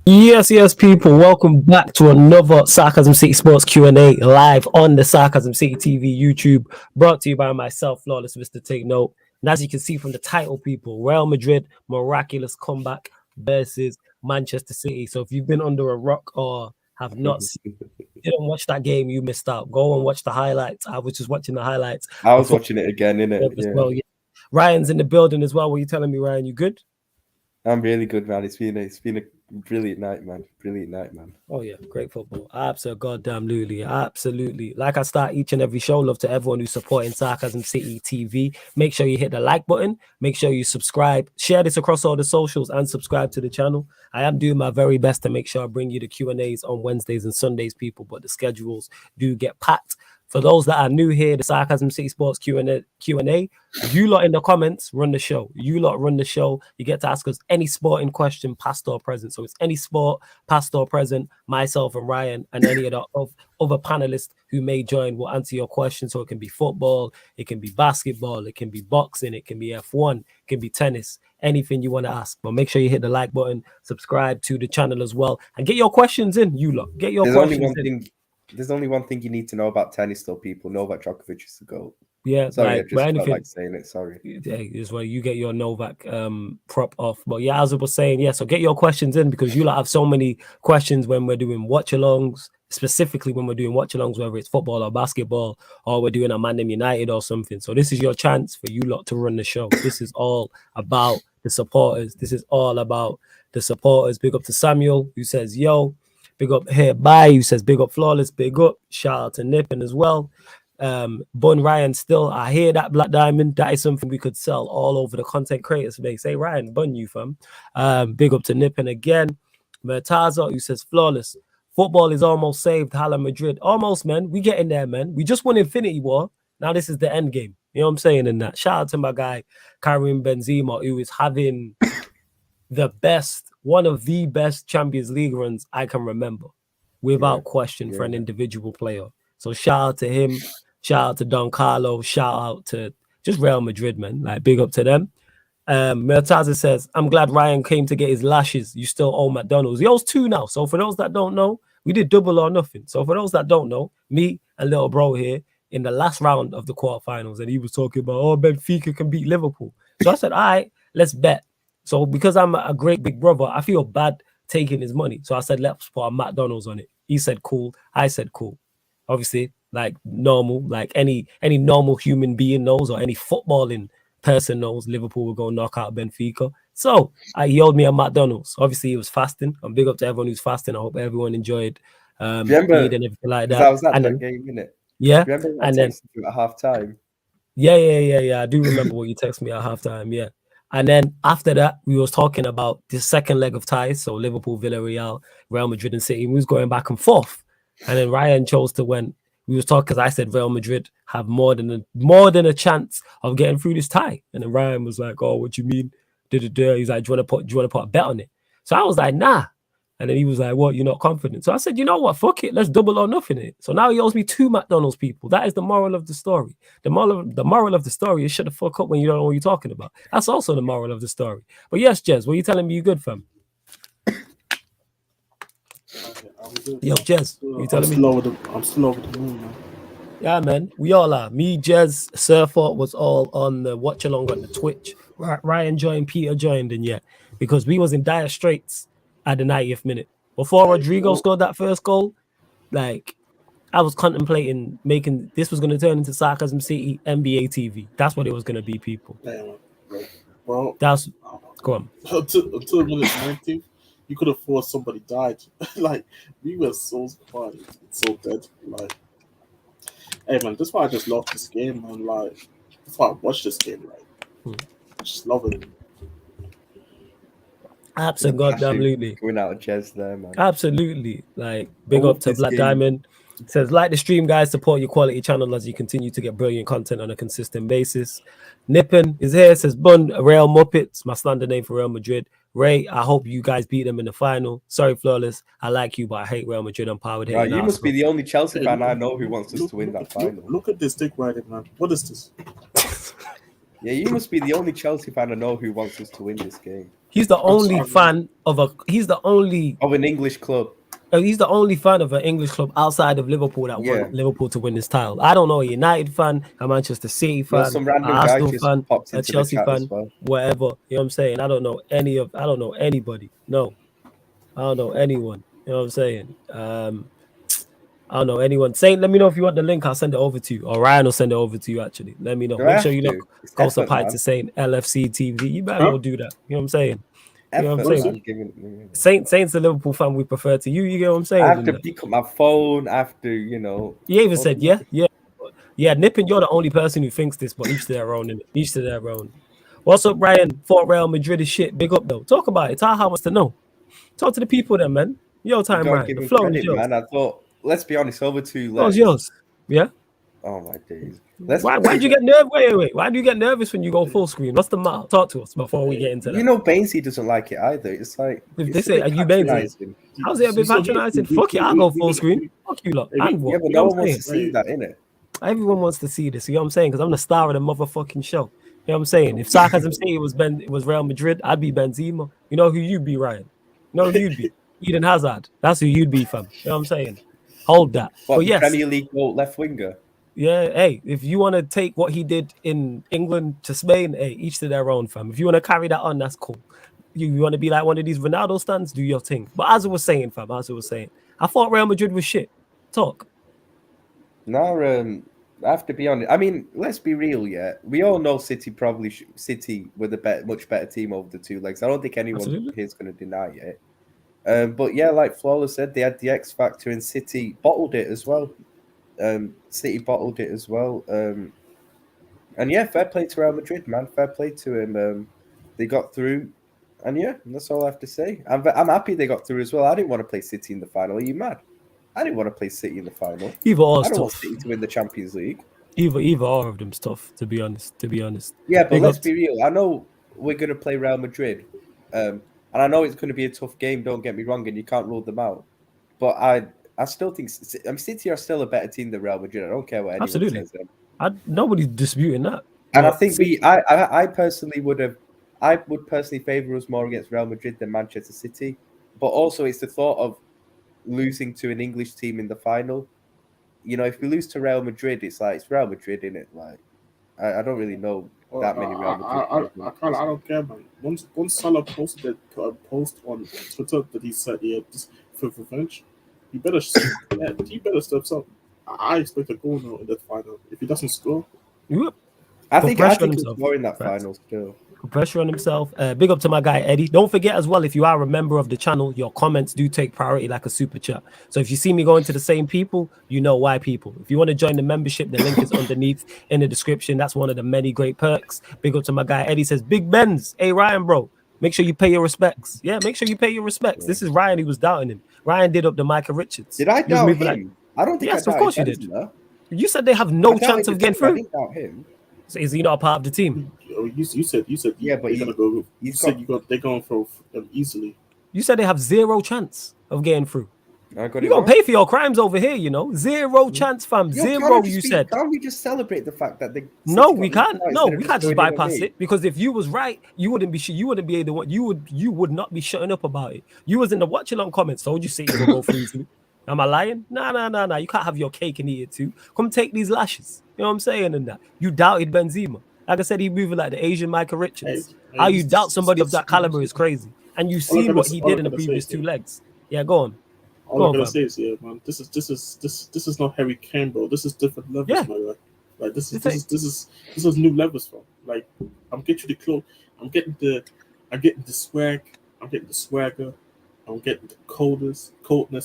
Yes, people. Welcome back to another Sarcasm City Sports Q&A live on the Sarcasm City TV YouTube, brought to you by myself, Flawless Mr. Take Note. And as you can see from the title, people, Real Madrid miraculous comeback versus Manchester City. So if you've been under a rock or have not seen, didn't watch that game, you missed out. Go and watch the highlights. I was just watching the highlights. I was watching it again, innit? Yeah. Well, yeah. Ryan's in the building as well. What are you telling me, Ryan? You good? I'm really good, man. It's been a brilliant night, man. Brilliant night, man. Oh yeah, great football. Absolutely. Like I start each and every show, love to everyone who's supporting Sarcasm City TV. Make sure you hit the like button. Make sure you subscribe. Share this across all the socials and subscribe to the channel. I am doing my very best to make sure I bring you the Q&As on Wednesdays and Sundays, people, but the schedules do get packed. For those that are new here, the Sarcasm City Sports Q&A, you lot in the comments run the show. You lot run the show. You get to ask us any sporting question, past or present. So it's any sport, past or present. Myself and Ryan and any of the other panelists who may join will answer your question. So it can be football, it can be basketball, it can be boxing, it can be F1, it can be tennis, anything you want to ask. But make sure you hit the like button, subscribe to the channel as well, and get your questions in. You lot, get your questions in. There's only one thing you need to know about tennis, though, people. Novak Djokovic is the GOAT. Yeah, sorry, I just felt like saying it. Sorry. Hey, this is where you get your Novak prop off. But yeah, as I was saying, yeah, so get your questions in because you lot have so many questions when we're doing watch-alongs, specifically when we're doing watch-alongs, whether it's football or basketball, or we're doing a Man United or something. So this is your chance for you lot to run the show. This is all about the supporters. This is all about the supporters. Big up to Samuel, who says, yo. Big up here, bye, who says big up Flawless, big up. Shout out to Nippon as well. Bun Ryan still, I hear that Black Diamond. That is something we could sell all over the content creators. They say, Ryan, bun you, fam. Big up to Nippon again. Murtaza, who says Flawless. Football is almost saved, Hala Madrid. Almost, man. We get in there, man. We just won Infinity War. Now this is the end game. You know what I'm saying? And that. Shout out to my guy, Karim Benzema, who is having one of the best Champions League runs I can remember, without question, for an individual player. So shout out to him, shout out to Don Carlo, shout out to just Real Madrid, man. Like, big up to them. Murtaza says, I'm glad Ryan came to get his lashes. You still owe McDonald's. He owes 2 now. So for those that don't know, we did double or nothing. So for those that don't know, me and little bro here in the last round of the quarterfinals, and he was talking about, oh, Benfica can beat Liverpool. So I said, all right, let's bet. So because I'm a great big brother, I feel bad taking his money. So I said, let's put a McDonald's on it. He said, cool. I said, cool. Obviously, like normal, like any normal human being knows, or any footballing person knows, Liverpool will go knock out Benfica. So he owed me a McDonald's. Obviously, he was fasting. I'm big up to everyone who's fasting. I hope everyone enjoyed Eid and everything like that. I was at that game, innit? Yeah. Remember when I texted you at halftime? Yeah. I do remember what you texted me at halftime. Yeah. And then after that, we was talking about the second leg of ties. So Liverpool, Villarreal, Real Madrid, and City. We was going back and forth. And then Ryan chose to when we was talking, because I said Real Madrid have more than a chance of getting through this tie. And then Ryan was like, "Oh, what you mean?" He's like, "Do you want to put a bet on it?" So I was like, "Nah." And then he was like, "What? You're not confident?" So I said, "You know what? Fuck it. Let's double or nothing it." So now he owes me 2 McDonald's, people. That is the moral of the story. The moral of the story is shut the fuck up when you don't know what you're talking about. That's also the moral of the story. But yes, Jez, what are you telling me? You good, fam? Yo, Jez, you telling me? I'm still over the moon, man. Yeah, man, we all are. Me, Jez, Surfer was all on the watch along on the Twitch. Ryan joined, Peter joined, and yeah, because we was in dire straits at the 90th minute. Before Rodrigo scored that first goal, like, I was contemplating making this was going to turn into Sarcasm City NBA TV. That's what it was going to be, people. Well, that's go on. Until minute 90, you could have thought somebody died. Like, we were so quiet, so dead. Like, hey man, that's why I just love this game, man. Like, that's why I watch this game. Like, I just love it. Absolutely. Going out of Jez there, man. Absolutely. Like, big up to Black Diamond. It says, like the stream, guys, support your quality channel as you continue to get brilliant content on a consistent basis. Nippon is here. Says, Bun, Real Muppets, my slander name for Real Madrid. Ray, I hope you guys beat them in the final. Sorry, Flawless. I like you, but I hate Real Madrid. I'm powered here. Right, you must be the only Chelsea fan I know who wants us to win that final. Look at this dick riding, man. What is this? Yeah, you must be the only Chelsea fan I know who wants us to win this game. He's the only sorry. fan of a. He's the only. Of an English club. He's the only fan of an English club outside of Liverpool that Yeah. want Liverpool to win this title. I don't know a United fan, a Manchester City fan, Some an random guy Arsenal just fan, popped a into the Chelsea chat as fan, well. whatever. You know what I'm saying? I don't know anybody. No, I don't know anyone. You know what I'm saying? I don't know anyone. Saint, let me know if you want the link. I'll send it over to you. Or Ryan will send it over to you, actually. Let me know. Do I Make have sure you to? look It's close up effort, high man. to Saint LFC TV. You better well do that. You know what I'm saying? You know what I'm Effort, saying? man, giving- Saint's a Liverpool fan we prefer to you. You get what I'm saying? I have to pick up my phone after, He even said, yeah. Nippin, you're the only person who thinks this, but each to their own. Innit? Each to their own. What's up, Brian? Thought Real Madrid is shit. Big up, though. Talk about it. Taha wants to know. Talk to the people then, man. Your You time, gotta Brian. give The him flow is credit, yours. man. I thought, let's be honest, over 2 The flow's legs. yours. Yeah? Oh my days. Why do you get nervous? Wait. Why do you get nervous when you go full screen? What's the matter? Talk to us before we get into that. You know, Bainsey doesn't like it either. It's like, If it's they a say, bit are you Bainsey? patronising. How's it a bit patronizing? Fuck it, I'll go full screen. Fuck you lot. And what? Yeah, but You know no what one I'm wants to saying? see that, innit? Everyone wants to see this. You know what I'm saying? Because I'm the star of the motherfucking show. You know what I'm saying? If Sarcasm City it was Real Madrid, I'd be Benzema. You know who you'd be, Ryan? You know who you'd be? Eden Hazard. That's who you'd be, fam. You know what I'm saying? Hold that. What, But the yes, Premier League goal left winger? yeah, hey, if you want to take what he did in England to Spain, hey, each to their own, fam. If you want to carry that on, that's cool. You want to be like one of these Ronaldo stands, do your thing. But as I was saying, fam, I thought Real Madrid was shit. Talk. No, I have to be honest. I mean, let's be real, yeah. We all know City City were the much better team over the 2 legs. I don't think anyone Absolutely. here is going to deny it. But yeah, like Flawless said, they had the X factor, and City bottled it as well. City bottled it as well. And yeah, fair play to Real Madrid, man. Fair play to him. They got through, and yeah, that's all I have to say. I'm happy they got through as well. I didn't want to play City in the final. Are you mad? I didn't want to play City in the final. Either or I is don't want tough. City to win the Champions League. Either or of them's tough, to be honest. Yeah, but Big let's up be real. I know we're going to play Real Madrid, and I know it's going to be a tough game. Don't get me wrong, and you can't rule them out. But I still think City are still a better team than Real Madrid. I don't care what anyone Absolutely. says. Nobody's disputing that. And I But think I personally would personally favour us more against Real Madrid than Manchester City. But also, it's the thought of losing to an English team in the final. You know, if we lose to Real Madrid, it's like it's Real Madrid, innit? Like, I don't really know that many Real Madrid. I don't care, man. Once Salah posted a post on Twitter that he said, "Yeah, just for revenge," you better step up. I expect a goal now in that final. If he doesn't score, Yep. I Put think pressure on it's himself. more in that Facts. final still. Pressure on himself. Big up to my guy Eddie. Don't forget as well, if you are a member of the channel, your comments do take priority like a super chat. So if you see me going to the same people, you know why people. If you want to join the membership, the link is underneath in the description. That's one of the many great perks. Big up to my guy Eddie. Says Big Benz. Hey Ryan, bro, make sure you pay your respects. Yeah, make sure you pay your respects. This is Ryan. He was doubting him. Ryan did up the Micah Richards. Did I He was doubt moving him? I don't think Yes, I of course you doubted did. Benzema. You said they have no I chance doubted of getting I through. didn't doubt him. So is he not a part of the team? you said Yeah, but they're gonna go. You he's said they're going for them easily. You said they have zero chance of getting through. I got You it gonna wrong. pay for your crimes over here, you know? Zero chance, fam. Yo, Zero. You said. Can't we just celebrate the fact that they? No, City we got can't. knocked out No, instead we of can't just going in on bypass me? it because if you was right, you wouldn't be able to. You would not be shutting up about it. You was in the watch along comments. Told you City will go through easily. Am I lying? Nah. You can't have your cake and eat it too. Come take these lashes. You know what I'm saying? And that you doubted Benzema. Like I said, he moving like the Asian Micah Richards. Hey, How you doubt somebody of that caliber is crazy. And you seen what he did in the previous 2 legs. Yeah, go on. All I'm gonna say is, yeah, man, this is not Harry Kane, bro. This is different levels, my guy. Like this is new levels, bro. Like I'm getting the clothes, I'm getting the swag, I'm getting the swagger, I'm getting the coldness,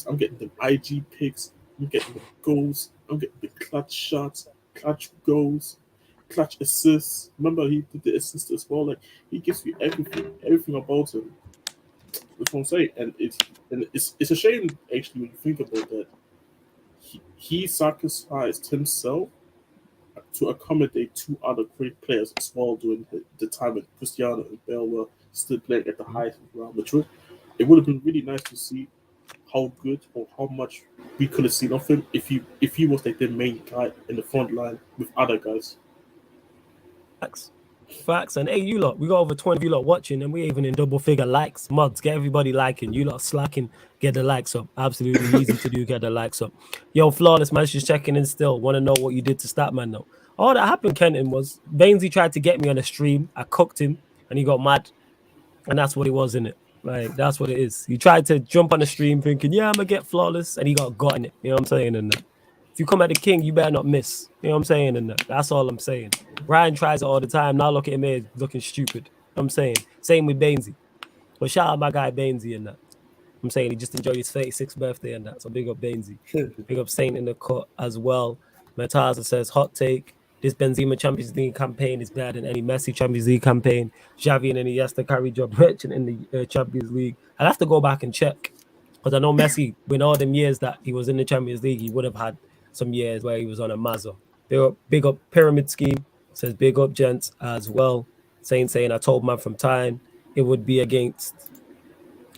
I'm getting the IG picks, I'm getting the goals, I'm getting the clutch shots, clutch goals, clutch assists. Remember he did the assist as well. Like he gives you everything about him. That's what I'm saying, and it's a shame actually when you think about that. He sacrificed himself to accommodate 2 other great players as well during the time when Cristiano and Bale were still playing at the highest of Real Madrid. It would have been really nice to see how good or how much we could have seen of him if he was like the main guy in the front line with other guys. Facts. And hey, you lot, we got over 20 of you lot watching, and we're even in double figure likes. Mods, get everybody liking. You lot slacking, get the likes up. Absolutely easy to do, get the likes up. Yo, Flawless, man, just checking in still. Want to know what you did to Statman though. All that happened, Kenton, was Bainesy tried to get me on a stream. I cooked him, and he got mad. And that's what it was, in it. Like, that's what it is. He tried to jump on the stream thinking, yeah, I'm going to get Flawless, and he got in it. You know what I'm saying? And if you come at the king, you better not miss. You know what I'm saying? And that's all I'm saying. Ryan tries it all the time. Now look at him here looking stupid. You know what I'm saying? Same with Bainesy. But shout out my guy Bainesy and that. I'm saying he just enjoyed his 36th birthday and that. So big up Bainesy. Big up Saint in the cut as well. Metaza says, hot take. This Benzema Champions League campaign is better than any Messi Champions League campaign. Xavi and Iniesta carry job merchant in the Champions League. I'll have to go back and check. Because I know Messi, in all them years that he was in the Champions League, he would have had some years where he was on a Mazza. Big up Pyramid Scheme. Says big up gents as well. Saying I told man from time it would be against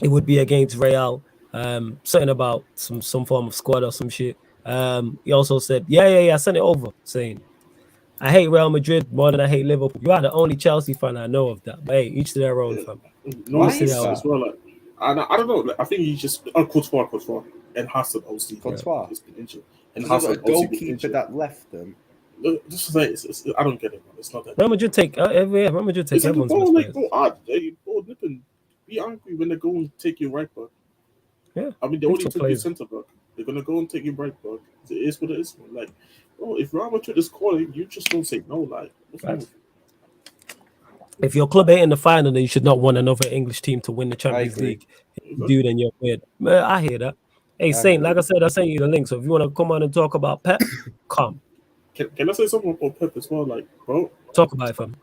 Real. Something about some form of squad or some shit. He also said, yeah, send it over. Saying I hate Real Madrid more than I hate Liverpool. You are the only Chelsea fan I know of that. But hey, each to their own, fam. No, each to their own as well. Like, I don't know. Like, I think he just Courtois, and Hassan obviously. Courtois has been injured. And Hassan a goalkeeper that left them. This is like, I don't get it, man. It's not that. Real Madrid take everyone's best players. Nipping. Be angry when they go and take your right back. Yeah. I mean, they only took your centre back. They're gonna go and take your right back. It is what it is, man. Like, bro, if Real Madrid is calling, you just don't say no. Like, if your club ain't in the final, then you should not want another English team to win the Champions League. Dude, then you're weird. Man, I hear that. Hey, Saint, like I said, I sent you the link. So if you want to come on and talk about Pep, come. Can I say something about Pep as well? Like, bro, talk about it, fam.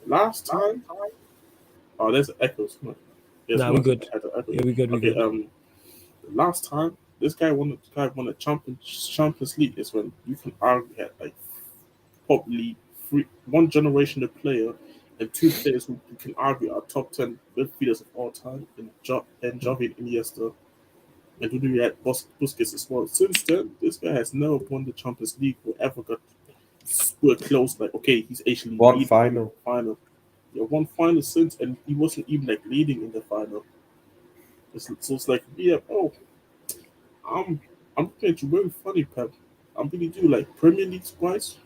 Last time, there's echoes. Nah, we're good. Yeah, we're good. Okay, last time this guy won the Champions League is when you can argue had like probably one generation of player and two players who can argue are top 10 midfielders of all time, and Xavi and Iniesta, and who do you had Busquets as well. Since then, this guy has never won the Champions League or ever got close. Like, okay, he's actually one final. Yeah, one final since, and he wasn't even like leading in the final. So it's like, yeah, I'm looking at you very funny, Pep. I'm really do like Premier League wise,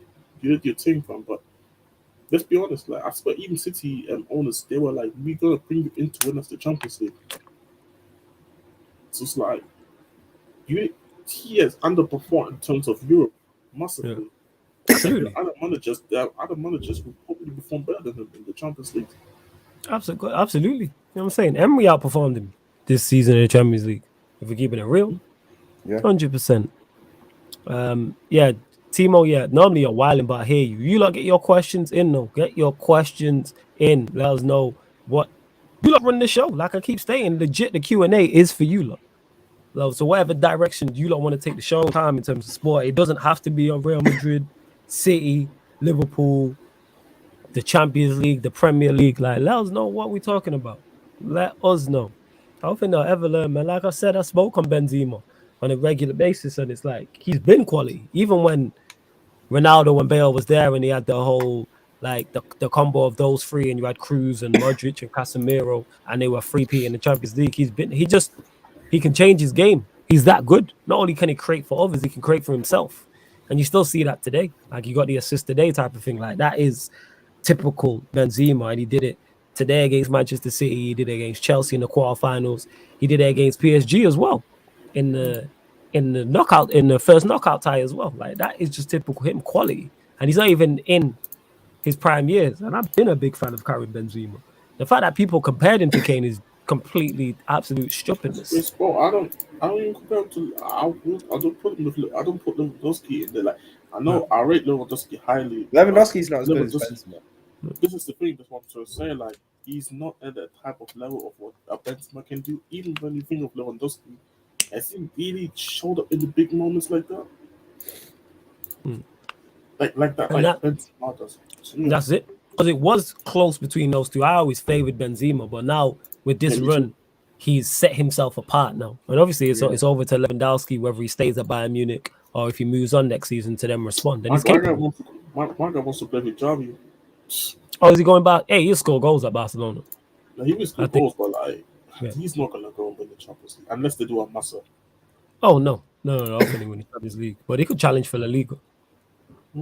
you did your thing, fam. But let's be honest, like I swear, even City owners, they were like, we're gonna bring you in to win us the Champions League. So it's like he has underperformed in terms of Europe massively. Yeah. Absolutely. Other managers will probably perform better than him in the Champions League. Absolutely. You know what I'm saying? Emery outperformed him this season in the Champions League. If we're keeping it real, 100%. Yeah, Timo. Normally you're wilding, but I hear you. You lot get your questions in, though. Get your questions in. Let us know what you lot run the show. Like I keep saying, legit, the Q&A is for you lot. So whatever direction you lot want to take the show time in terms of sport, it doesn't have to be on Real Madrid, City, Liverpool, the Champions League, the Premier League. Like, let us know what we're talking about. Let us know. I don't think they'll ever learn, man. Like I said, I spoke on Benzema on a regular basis, and it's like he's been quality. Even when Ronaldo and Bale was there, and he had the whole like the combo of those three, and you had Cruz and Modric and Casemiro, and they were 3P in the Champions League. He can change his game. He's that good. Not only can he create for others, he can create for himself. And you still see that today. Like, you got the assist today type of thing. Like, that is typical Benzema. And he did it today against Manchester City. He did it against Chelsea in the quarterfinals. He did it against PSG as well in the first knockout tie as well. Like, that is just typical him quality. And he's not even in his prime years. And I've been a big fan of Karim Benzema. The fact that people compared him to Kane is completely absolute stupidness. Yes, bro, I don't even compare him to. I don't put Lewandowski in there. Like, I know I rate Lewandowski highly. Lewandowski's not as good as Benzema. This is the thing. That's what I'm trying to say. Like, he's not at that type of level of what a Benzema can do. Even when you think of Lewandowski, has he really showed up in the big moments like that? Like that. Like Benzema does. That's it. Because it was close between those two. I always favored Benzema, but now with this run, he's set himself apart now. And obviously, it's over to Lewandowski, whether he stays at Bayern Munich or if he moves on next season to them respond. And he's capable. My guy wants to play with Xavi. Oh, is he going back? Hey, he'll score goals at Barcelona. Now, he will score I think- goals, but like Yeah. he's not gonna go and win the Champions League unless they do a massive. Oh no. I don't think he win the Champions League, but he could challenge for La Liga,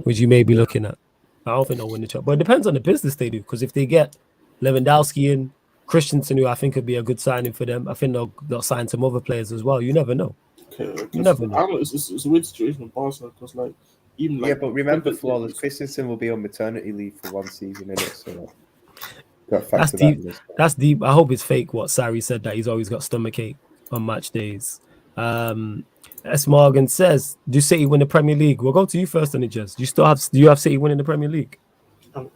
which you may be looking at. I don't think they'll win the Champions, but it depends on the business they do. Because if they get Lewandowski in, Christensen, who I think could be a good signing for them, I think they'll sign some other players as well. You never know. Okay, You never know. I don't know. It's a weird situation in Barcelona because like even like yeah, but remember, Flawless, Christensen will be on maternity leave for 1 season, innit? So got to factor That's that deep. in as well. That's deep. I hope it's fake what Sarri said, that he's always got stomachache on match days. S. Morgan says, do City win the Premier League? We'll go to you first on it, Jez. Do you have City winning the Premier League?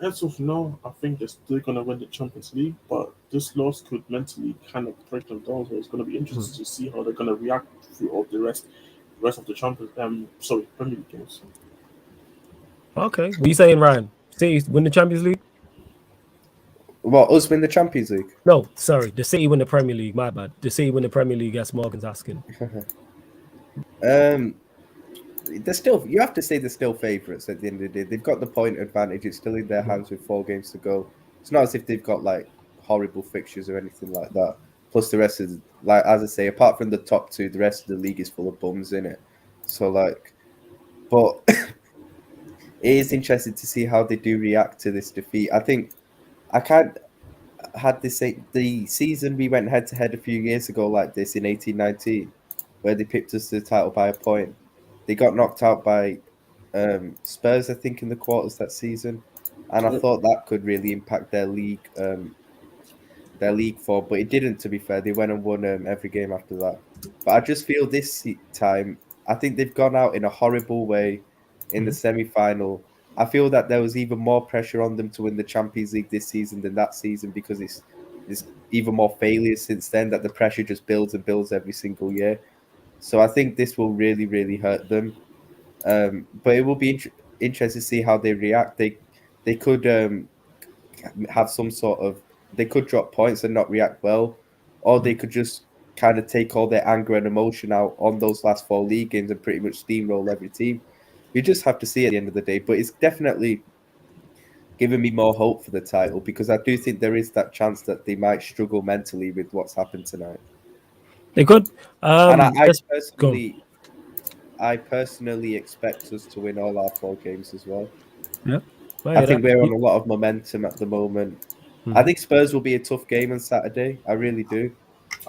As of now, I think they're still gonna win the Champions League, but this loss could mentally kind of break them down. So it's gonna be interesting to see how they're gonna react throughout the rest of the Premier League games. Okay. What are you saying, Ryan? City win the Champions League? What, us win the Champions League? No, sorry. The City win the Premier League. My bad. The City win the Premier League, as Morgan's asking. They're still, you have to say they're still favourites at the end of the day. They've got the point advantage. It's still in their hands with 4 games to go. It's not as if they've got like horrible fixtures or anything like that. Plus the rest is, like, as I say, apart from the top 2, the rest of the league is full of bums in it. So like, but it is interesting to see how they do react to this defeat. I think I can't had this the season we went head to head a few years ago like this in 18-19, where they picked us to the title by a point. They got knocked out by Spurs, I think, in the quarters that season, and I thought that could really impact their league form, but it didn't. To be fair, they went and won every game after that. But I just feel this time, I think they've gone out in a horrible way in the semi-final. I feel that there was even more pressure on them to win the Champions League this season than that season, because it's even more failures since then, that the pressure just builds and builds every single year. So I think this will really, really hurt them. But it will be interesting to see how they react. They could have some sort of, they could drop points and not react well, or they could just kind of take all their anger and emotion out on those last 4 league games and pretty much steamroll every team. You just have to see at the end of the day. But it's definitely given me more hope for the title, because I do think there is that chance that they might struggle mentally with what's happened tonight. They could. And I personally expect us to win all our 4 games as well. Yeah. I think we're on a lot of momentum at the moment. I think Spurs will be a tough game on Saturday. I really do.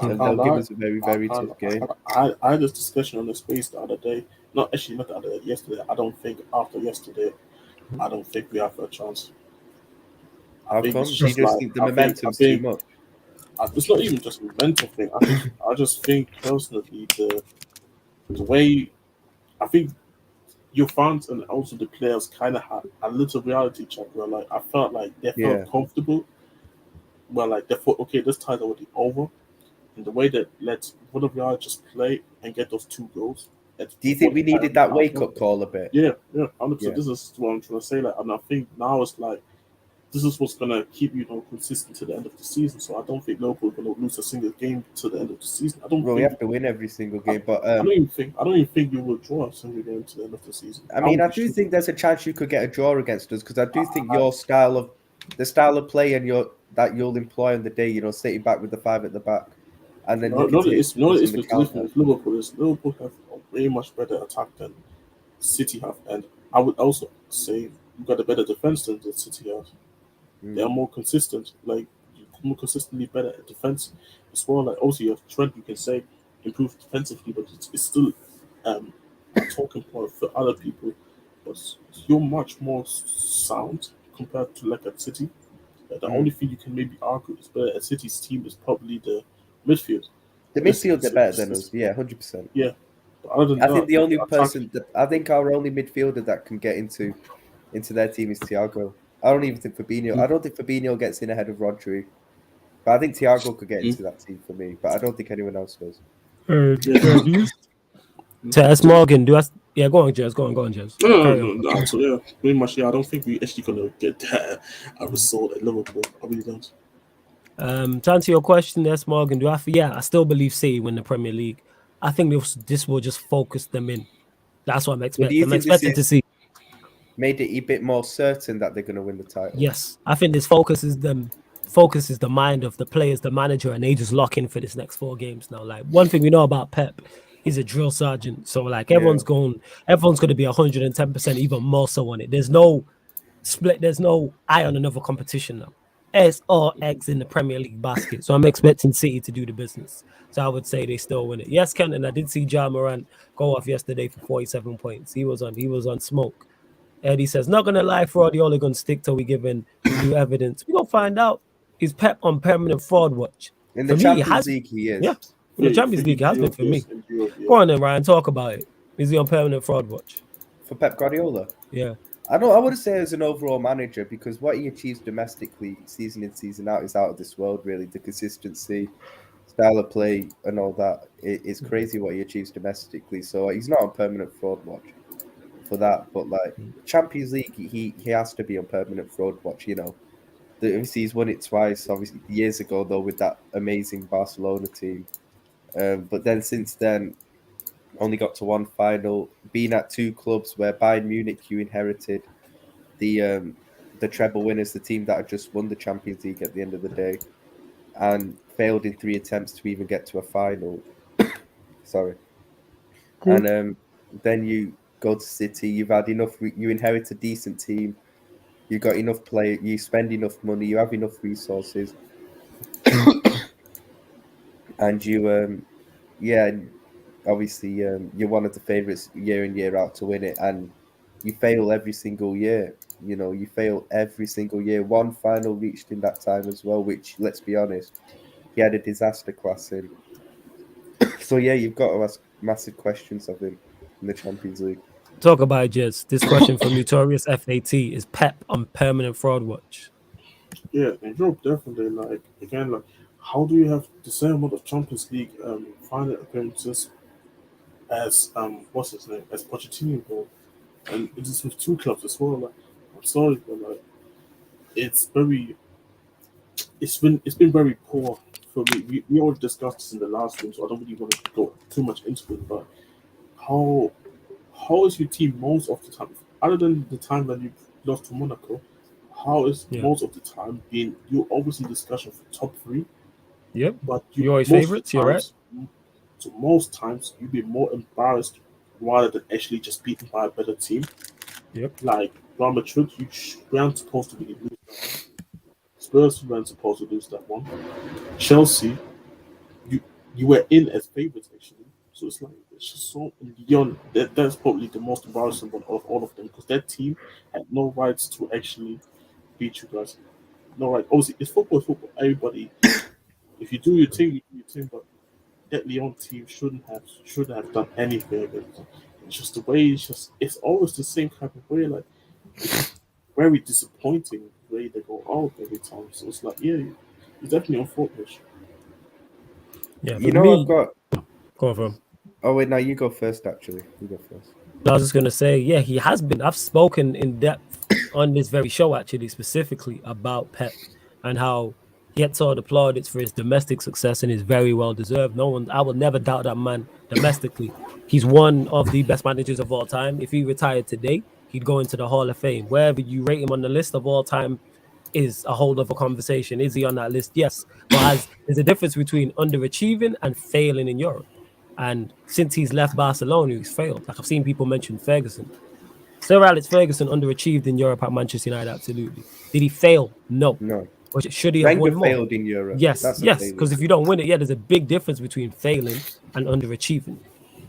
And they'll give us a very, very tough game. I had this discussion on the space the other day. Not the other day, yesterday. I don't think after yesterday, I don't think we have a chance. How come? You just think the momentum's too much? It's not even just a mental thing. I just think personally the way, I think your fans and also the players kind of had a little reality check where like I felt like they felt comfortable. Well, like they thought, okay, this tie's already over, and the way that let Villarreal just play and get those 2 goals. Do you think we needed that wake up call a bit? Yeah, 100%. This is what I'm trying to say. Like, and I think now it's like, this is what's gonna keep consistent to the end of the season. So I don't think Liverpool are gonna lose a single game to the end of the season. We have to win every single game, but I don't even think you will draw a single game to the end of the season. I mean, I do think there's a chance you could get a draw against us, because I do think the style of play and that you'll employ on the day, sitting back with the 5 at the back, and then Liverpool have a way much better attack than City have, and I would also say you've got a better defense than the City have. They are more consistent, like more consistently better at defense as well. Like also you have Trent, you can say improved defensively, but it's still a talking point for other people. But you're much more sound compared to like at City. The only thing you can maybe argue is better at City's team is probably the midfield. The midfield are better than us, 100%. Yeah. But other than I think the only person I think our only midfielder that can get into their team is Thiago. I don't even think Fabinho. I don't think Fabinho gets in ahead of Rodri. But I think Thiago could get into that team for me. But I don't think anyone else does. Tess Morgan, go on, Jez. Go on, Jez. No. So yeah, pretty much. Yeah, I don't think we actually gonna get a result at Liverpool. I really don't. To answer your question, Tess Morgan, I still believe City win the Premier League. I think this will just focus them in. That's what I'm expecting. I'm expecting to see. made it a bit more certain that they're going to win the title. Yes, I think this focuses the mind of the players, the manager, and they just lock in for this next 4 games now. Like, one thing we know about Pep, he's a drill sergeant, so like everyone's going to be 110%, even more so on it. There's no split, there's no eye on another competition now. It's all eggs in the Premier League basket. So I'm expecting City to do the business. So I would say they still win it. Yes, Kenton, I did see Ja Morant go off yesterday for 47 points. He was on smoke. Eddie says, not gonna lie, Fraudiola gonna stick till we give in new evidence. We gonna find out. Is Pep on permanent fraud watch? In the Champions League, he is. Yeah, in the Champions League, he has been for me. Go on then, Ryan, talk about it. Is he on permanent fraud watch? For Pep Guardiola? Yeah. I wouldn't say as an overall manager, because what he achieves domestically, season in, season out, is out of this world, really. The consistency, style of play, and all that is crazy what he achieves domestically. So he's not on permanent fraud watch for that. But like Champions League, he has to be on permanent fraud watch. You know, obviously he's won it twice. Obviously years ago though with that amazing Barcelona team, but then since then only got to one final. Been at 2 clubs where Bayern Munich you inherited the treble winners, the team that had just won the Champions League at the end of the day, and failed in 3 attempts to even get to a final. Sorry. Cool. And then you go to City. You've had enough. You inherit a decent team. You got enough play. You spend enough money. You have enough resources, and you, obviously, you're one of the favourites year in year out to win it, and you fail every single year. You know, you fail every single year. One final reached in that time as well, which, let's be honest, he had a disaster class in. So yeah, you've got to ask massive questions of him in the Champions League. Talk about it, Jez. This question from Notorious FAT is Pep on permanent fraud watch? Yeah, in Europe, definitely. Like, again, like, how do you have the same amount of Champions League final appearances as what's his name, as Pochettino, and it is with 2 clubs as well? Like, I'm sorry, but like, it's been very poor for me. We already discussed this in the last room, so I don't really want to go too much into it. But how is your team most of the time, other than the time that you lost to Monaco? How is most of the time being you're always in discussion for top 3? Yep. But you're always favorites. You're right. So most times you'd be more embarrassed rather than actually just beaten by a better team. Yep. Like Real Madrid, you weren't supposed to be lose that one. Spurs weren't supposed to lose that one. Chelsea, you were in as favorites actually. So it's like it's just so beyond that. That's probably the most embarrassing one of all of them, because that team had no rights to actually beat you guys. No right. Obviously, it's football. It's football. Everybody, if you do your thing, you do your thing. But that Lyon team shouldn't have done anything against them. It's just the way. It's always the same type of way. Like, it's very disappointing the way they go out every time. So it's like, yeah, it's definitely unfortunate. Yeah, you know, I've got. Go on, from. Oh wait, no, you go first. Actually, you go first. I was just gonna say, yeah, he has been. I've spoken in depth on this very show, actually, specifically about Pep and how he gets all the plaudits for his domestic success and is very well deserved. I will never doubt that man domestically. He's one of the best managers of all time. If he retired today, he'd go into the Hall of Fame. Wherever you rate him on the list of all time is a whole other conversation. Is he on that list? Yes. But there's a difference between underachieving and failing in Europe. And since he's left Barcelona, he's failed. Like, I've seen people mention Ferguson. Sir Alex Ferguson underachieved in Europe at Manchester United, absolutely. Did he fail? No. Or should he have won more? Failed in Europe. Yes, because if you don't win it, there's a big difference between failing and underachieving.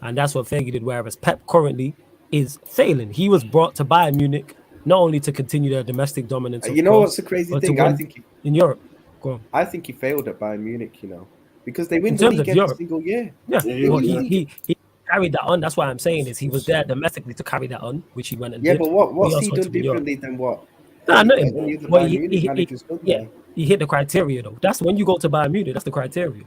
And that's what Fergie did, whereas Pep currently is failing. He was brought to Bayern Munich not only to continue their domestic dominance, you know what's the crazy thing? I think in Europe. Go on. I think he failed at Bayern Munich, you know, because they win the league every single year. Yeah, well, he carried that on. That's what I'm saying is he was there domestically to carry that on, which he went and did. Yeah, but what's he done differently than what? Nothing. Well, he hit the criteria though. That's when you go to Bayern Munich. That's the criteria.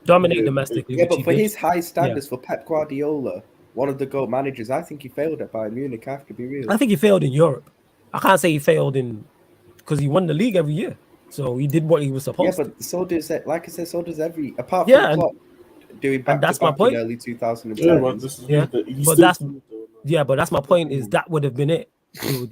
Dominate domestically. Yeah, but for his high standards, for Pep Guardiola, one of the GOAT managers, I think he failed at Bayern Munich. I have to be real. I think he failed in Europe. I can't say he failed because he won the league every year. So he did what he was supposed to. Yeah, but so does that. Like I said, so does every. Apart from Klopp doing back to back in early 2010. But that's my point. Is that would have been it.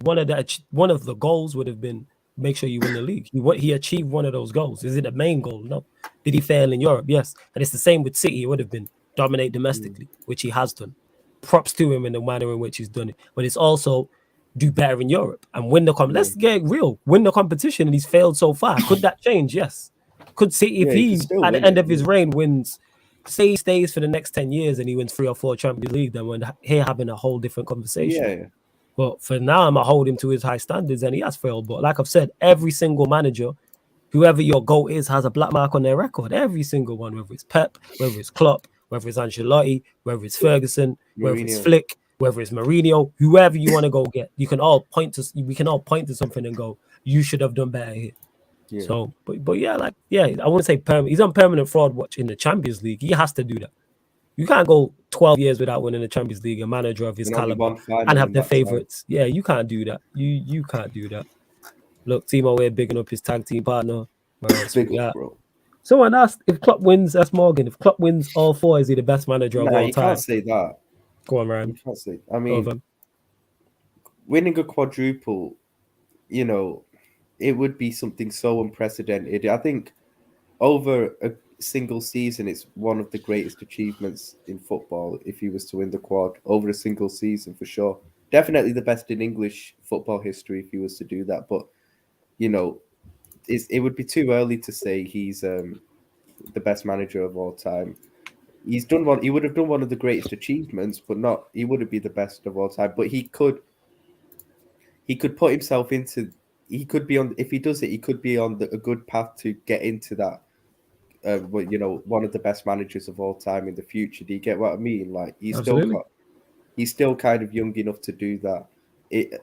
one of the goals would have been make sure you win the league. He achieved one of those goals. Is it a main goal? No. Did he fail in Europe? Yes. And it's the same with City. It would have been dominate domestically, which he has done. Props to him in the manner in which he's done it. But it's also do better in Europe and win the Let's get real. Win the competition, and he's failed so far. Could that change? Yes. Could City, if he at the end of his reign wins, say he stays for the next 10 years and he wins 3 or 4 Champions League, then we're here having a whole different conversation. Yeah. But for now, I'm going to hold him to his high standards, and he has failed. But like I've said, every single manager, whoever your GOAT is, has a black mark on their record. Every single one, whether it's Pep, whether it's Klopp, whether it's Ancelotti, whether it's Ferguson, whether it's Flick, whether it's Mourinho, whoever you want to go get, we can all point to something and go, you should have done better here. Yeah. So, but yeah, I wouldn't say he's on permanent fraud watch in the Champions League. He has to do that. You can't go 12 years without winning the Champions League, a manager of his caliber, and have their favorites. Yeah, you can't do that. You can't do that. Look, Timo, we're bigging up his tag team partner. Big up, bro. Someone asked if Klopp wins. That's Morgan. If Klopp wins all 4, is he the best manager of all time? You can't say that. Go on, Ryan. You can't say. I mean, winning a quadruple, it would be something so unprecedented. I think over a single season, it's one of the greatest achievements in football if he was to win the quad over a single season, for sure. Definitely the best in English football history if he was to do that. But, it would be too early to say he's the best manager of all time. He would have done one of the greatest achievements, but he wouldn't be the best of all time. But he could put himself into, if he does it, he could be on a good path to get into that. One of the best managers of all time in the future. Do you get what I mean? Like he's still kind of young enough to do that.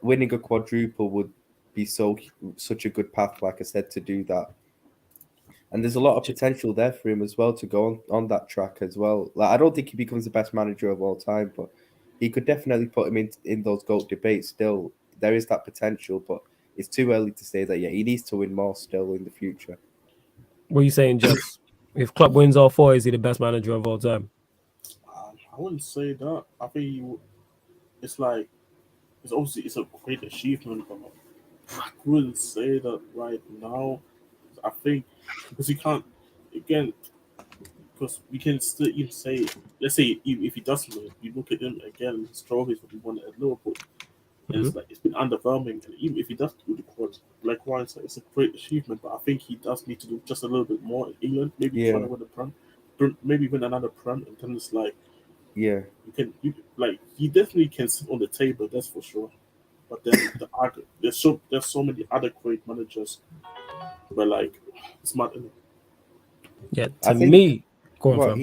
Winning a quadruple would be such a good path, like I said, to do that. And there's a lot of potential there for him as well to go on that track as well. Like I don't think he becomes the best manager of all time, but he could definitely put him in those GOAT debates. Still, there is that potential, but it's too early to say that yet. He needs to win more still in the future. What are you saying, Jess? If Klopp wins all 4, is he the best manager of all time? I wouldn't say that. I think it's a great achievement, but I wouldn't say that right now. I think because you can't, again, because we can still even say, let's say if he doesn't win, you look at him again, his trophies that he won at Liverpool, and it's been underwhelming. And even if he does do the quad, like Ryan said, it's a great achievement, but I think he does need to do just a little bit more in England. Maybe try to win a Prem, maybe win another Prem, and then it's like, he definitely can sit on the table, that's for sure. But then there's so many other great managers, but it's not in it. Yeah, to me, what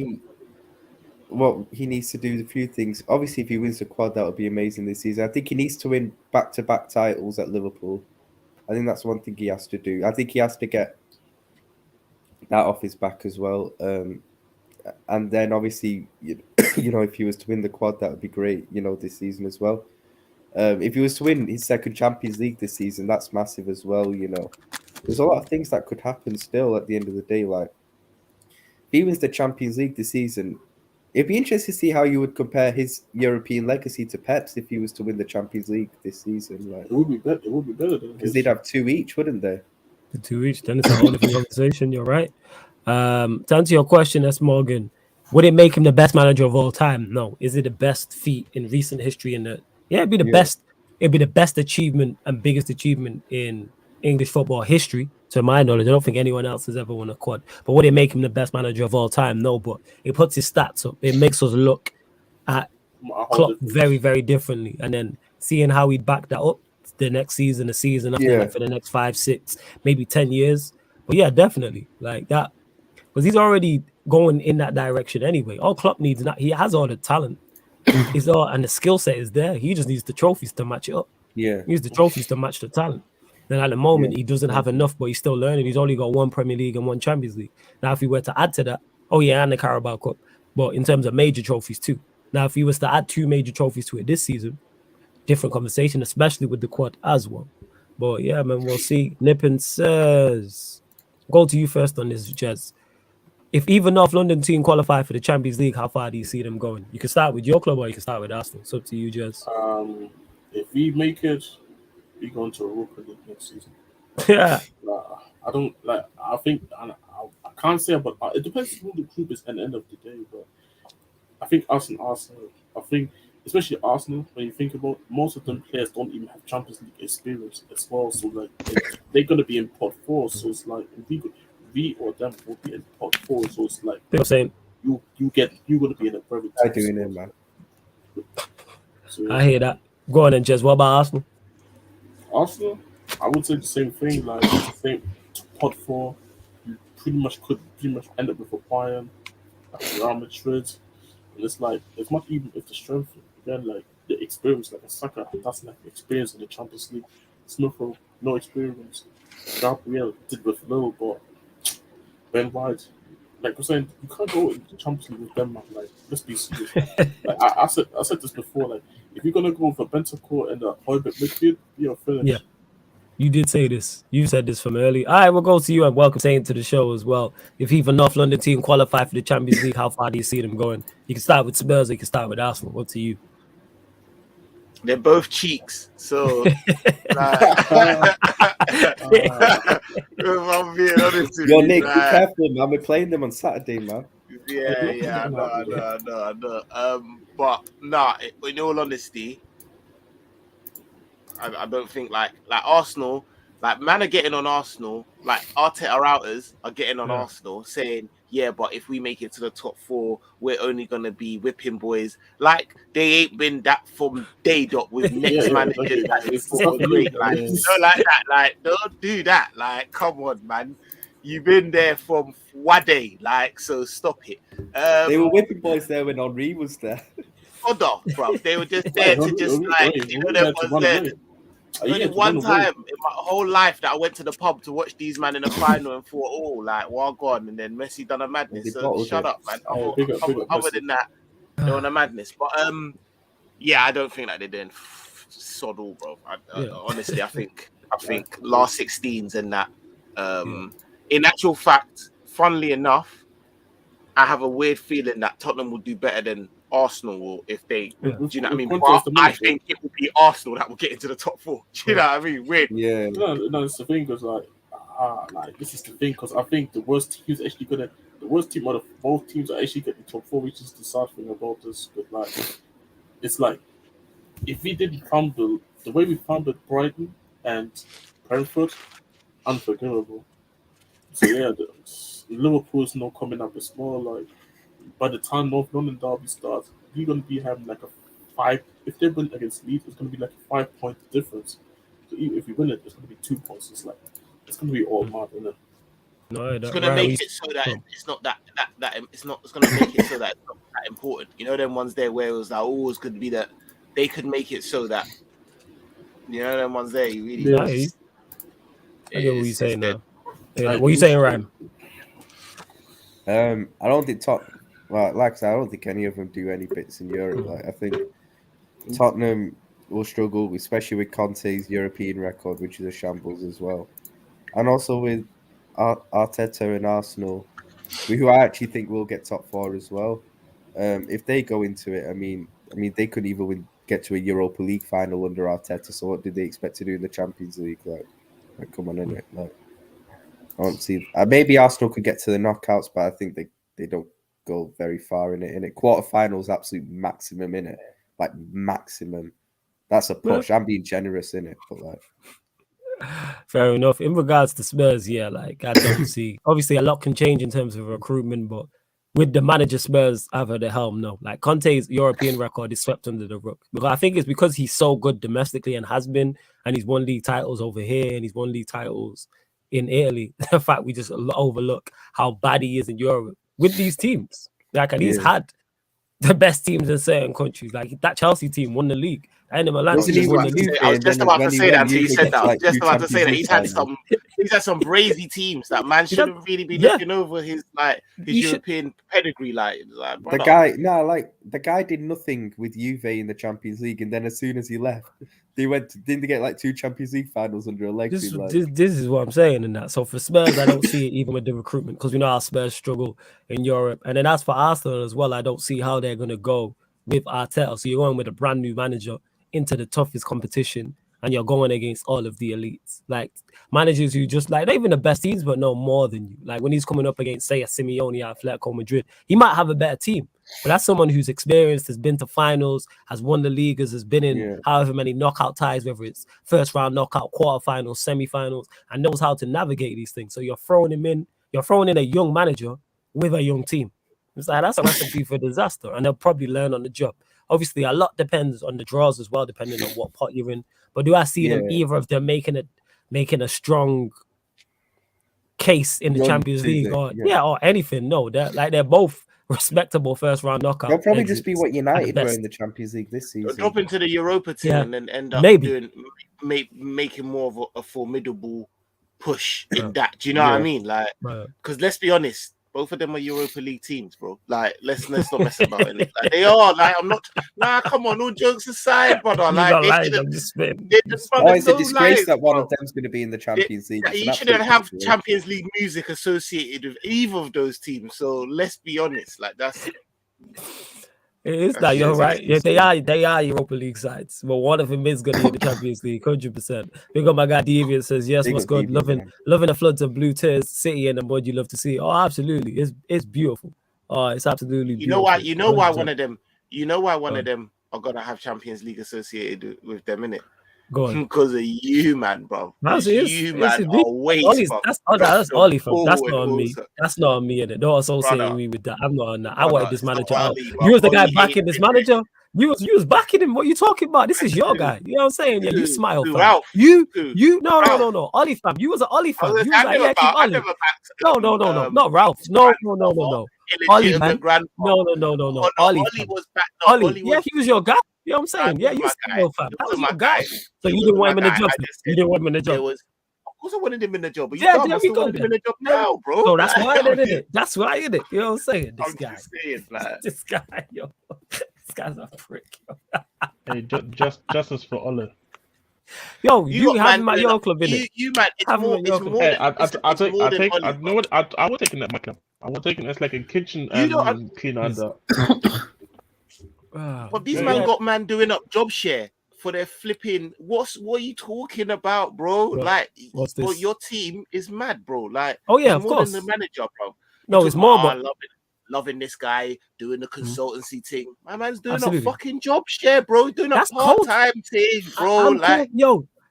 he needs to do a few things. Obviously, if he wins the quad, that would be amazing this season. I think he needs to win back-to-back titles at Liverpool. I think that's one thing he has to do. I think he has to get that off his back as well. And then obviously, if he was to win the quad, that would be great, this season as well. If he was to win his second Champions League this season, that's massive as well, There's a lot of things that could happen still at the end of the day. Like, if he wins the Champions League this season, it'd be interesting to see how you would compare his European legacy to Pep's if he was to win the Champions League this season. Like, it would be better because they'd have 2 each, wouldn't they? The 2 each, then it's a whole different conversation. You're right. To answer your question, S. Morgan, would it make him the best manager of all time? No. Is it the best feat in recent history? It'd be the best. It'd be the best achievement and biggest achievement in English football history, to my knowledge. I don't think anyone else has ever won a quad. But would it make him the best manager of all time? No, but it puts his stats up. It makes us look at Klopp very, very differently. And then seeing how he'd back that up the next season, the season after that, for the next 5, 6, maybe 10 years. But yeah, definitely. Like that. Because he's already going in that direction anyway. All Klopp needs, he has all the talent. And the skill set is there. He just needs the trophies to match it up. Yeah. He needs the trophies to match the talent. Then at the moment, he doesn't have enough, but he's still learning. He's only got 1 Premier League and 1 Champions League. Now, if he were to add to that, and the Carabao Cup, but in terms of major trophies too. Now, if he was to add 2 major trophies to it this season, different conversation, especially with the quad as well. But yeah, man, we'll see. Nippon says, go to you first on this, Jez. If either North London team qualify for the Champions League, how far do you see them going? You can start with your club or you can start with Arsenal. It's up to you, Jez. if we make it, we go into Europa League next season. Yeah. I don't like. I think I can't say, but it depends who the group is at the end of the day. But I think us and Arsenal. I think especially Arsenal. When you think about most of them players don't even have Champions League experience as well. So like they're gonna be in pot four. So it's like we or them will be in pot four. So it's like I'm saying you're gonna be in a very I tough doing spot. it, man. So yeah. I hear that. Go on then, Jez. What about Arsenal? Arsenal, I would say the same thing. Like it's the same pot four. You could pretty much end up with a Bayern, like Real Madrid, and it's like as much even if the strength again like the experience like a Saka doesn't have experience in the Champions League. Smith no experience. Gabriel did with little, but Ben White, like I'm saying, you can't go in the Champions League with them, man. Like let's be serious. Like I said this before. Like if you're gonna go with a Bentancur and a Højbjerg midfield, you're finished. Yeah. You did say this. You said this from early. All right, we'll go to you and welcome Saint to the show as well. If even North London team qualify for the Champions League, how far do you see them going? You can start with Spurs or you can start with Arsenal. What to you? They're both cheeks, so if I'm being honest with Yo, you, Nick, be careful, man. We're playing them on Saturday, man. I know. But nah, in all honesty, I don't think like Arsenal, like man are getting on Arsenal, like Arteta outers are getting on Arsenal, saying, yeah, but if we make it to the top four, we're only gonna be whipping boys. Like they ain't been that from day dot with next managers that they thought were great. Like don't like that. Like don't do that. Like come on, man. You've been there from Wade, like so. Stop it. They were whipping boys there when Henri was there. Hold on, bro. They were just there to just like you know them ones there. Only one time in my whole life that I went to the pub to watch these man in the final and thought, oh, like, well, gone. And then Messi done a madness. So shut up, man. Other than that, they're on a madness. But yeah, I don't think like they're doing sod all, bro. Honestly, I think last 16s and that. In actual fact, funnily enough, I have a weird feeling that Tottenham will do better than Arsenal will if they, do you know what I mean? But I think it will be Arsenal that will get into the top four. Do you know what I mean? Weird. Yeah. No, it's the thing because like this is the thing because I think the worst team out of both teams are actually getting top four, which is the sad thing about this. But like, it's like if we didn't fumble the way we fumbled Brighton and Brentford, unforgivable. So yeah, Liverpool's not coming up as well. Like by the time North London derby starts, we're gonna be having like a 5. If they win against Leeds, it's gonna be like a 5-point difference. So even if we win it, it's gonna be 2 points. It's gonna be all mad, isn't it? No, it's gonna make it so that it's not that it's not. It's gonna make it so that it's not that important. You know, them ones there where it was like always could be that they could make it so that you know them ones there. You really. I get what you're saying now. Yeah, what are you saying, Ryan? I don't think like I said, I don't think any of them do any bits in Europe. Like I think Tottenham will struggle, especially with Conte's European record, which is a shambles as well, and also with Arteta and Arsenal, who I actually think will get top four as well. If they go into it, I mean, they could even get to a Europa League final under Arteta. So what did they expect to do in the Champions League? Like come on, innit? Like, I don't see. Maybe Arsenal could get to the knockouts, but I think they don't go very far in it. Quarterfinals, absolute maximum in it, like maximum. That's a push. I'm being generous in it, but like. Fair enough. In regards to Spurs, yeah, like I don't see. Obviously, a lot can change in terms of recruitment, but with the manager Spurs have at the helm, no. Like Conte's European record is swept under the rug. Because I think it's because he's so good domestically and has been, and he's won league titles over here, and he's won league titles in Italy. The fact we just overlook how bad he is in Europe with these teams. Like, and he's had the best teams in certain countries. Like that Chelsea team won the league. And Milan won the league. I was just about to say that until you said that. I was just about to say that he's had some brazy teams that man shouldn't really be looking over his European pedigree. The guy did nothing with Juve in the Champions League, and then as soon as he left, didn't they get like 2 Champions League finals under Allegri? This is what I'm saying in that. So for Spurs, I don't see it even with the recruitment because we know how Spurs struggle in Europe. And then as for Arsenal as well, I don't see how they're going to go with Arteta. So you're going with a brand new manager into the toughest competition and you're going against all of the elites. Like managers who just like not even the best teams, but know more than you. Like when he's coming up against, say, a Simeone at Atletico Madrid, he might have a better team. But that's someone who's experienced, has been to finals, has won the leagues, has been in however many knockout ties, whether it's first round knockout, quarterfinals, semi-finals, and knows how to navigate these things. So you're throwing in a young manager with a young team. It's like that's a recipe for disaster, and they'll probably learn on the job. Obviously, a lot depends on the draws as well, depending on what pot you're in. But do I see them either of them making a strong case in the Champions League or anything? No, they're both respectable first round knockout. They'll probably just be what United were in the Champions League this season. Drop into the Europa team and then end up making more of a formidable push in that. Do you know what I mean? Like, because let's be honest, both of them are Europa League teams, bro. Like, let's not mess about it. Like, they are. Like, I'm not. Nah, come on. All jokes aside, brother. Like, it's a disgrace that one of them's going to be in the Champions League. You shouldn't have Champions League music associated with either of those teams. So let's be honest. Like, that's. It is that you're right. Yeah, they are Europa League sides, but one of them is going to be in the Champions League, 100%. Big up my guy Deviant says yes. What's good? Loving the floods of blue tears, City and the mud you love to see. Oh, absolutely, it's beautiful. Oh, it's absolutely beautiful. You know why one of them are gonna have Champions League associated with them, innit? Go on. Because of you, man, bro. That's Ollie, fam. That's not on me. That's not on me, innit? Don't associate me with that. I'm not on that. I wanted this manager out. You was the guy backing this manager. You was backing him. What are you talking about? This is your guy. You know what I'm saying? Yeah, you smile, fam. Ralph. No. Ollie, fam. You was an Ollie fan. You was like, yeah, keep Ollie. No. Not Ralph. No. Ollie, man. No. Ollie was back. Ollie. Yeah, he was your guy. You know what I'm saying? Yeah, you smile, fam. That was your guy. So you didn't want him in the job. You didn't want him in the job. Of course I wanted him in the job. But yeah, there we go. In the job now, bro. No, that's why I did it. That's why I did it. You know what I'm saying? This guy. This guy, yo. This guy's a prick. Hey, justice for Ollie. Yo, you have him at your club, innit? You man, it's more. Hey, I know what I would take him at my club. I would take him as like a kitchen cleaner and that. But these man got man doing up job share for their flipping. What are you talking about, bro? Like, bro, your team is mad, bro. Like, of more course. than the manager, bro. No, it's more. But loving this guy doing the consultancy thing. My man's doing a fucking job share, bro. Doing a part-time thing, bro.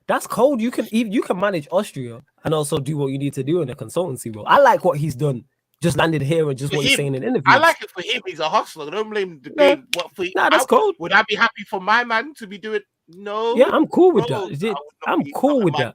That's cold. You can manage Austria and also do what you need to do in a consultancy, bro. I like what he's done. Just landed here and just what he's saying in interviews. I like it for him. He's a hustler. I don't blame the game. What for? That's cold. Would I be happy for my man to be doing? No. Yeah, I'm cool with that. I'm cool with that.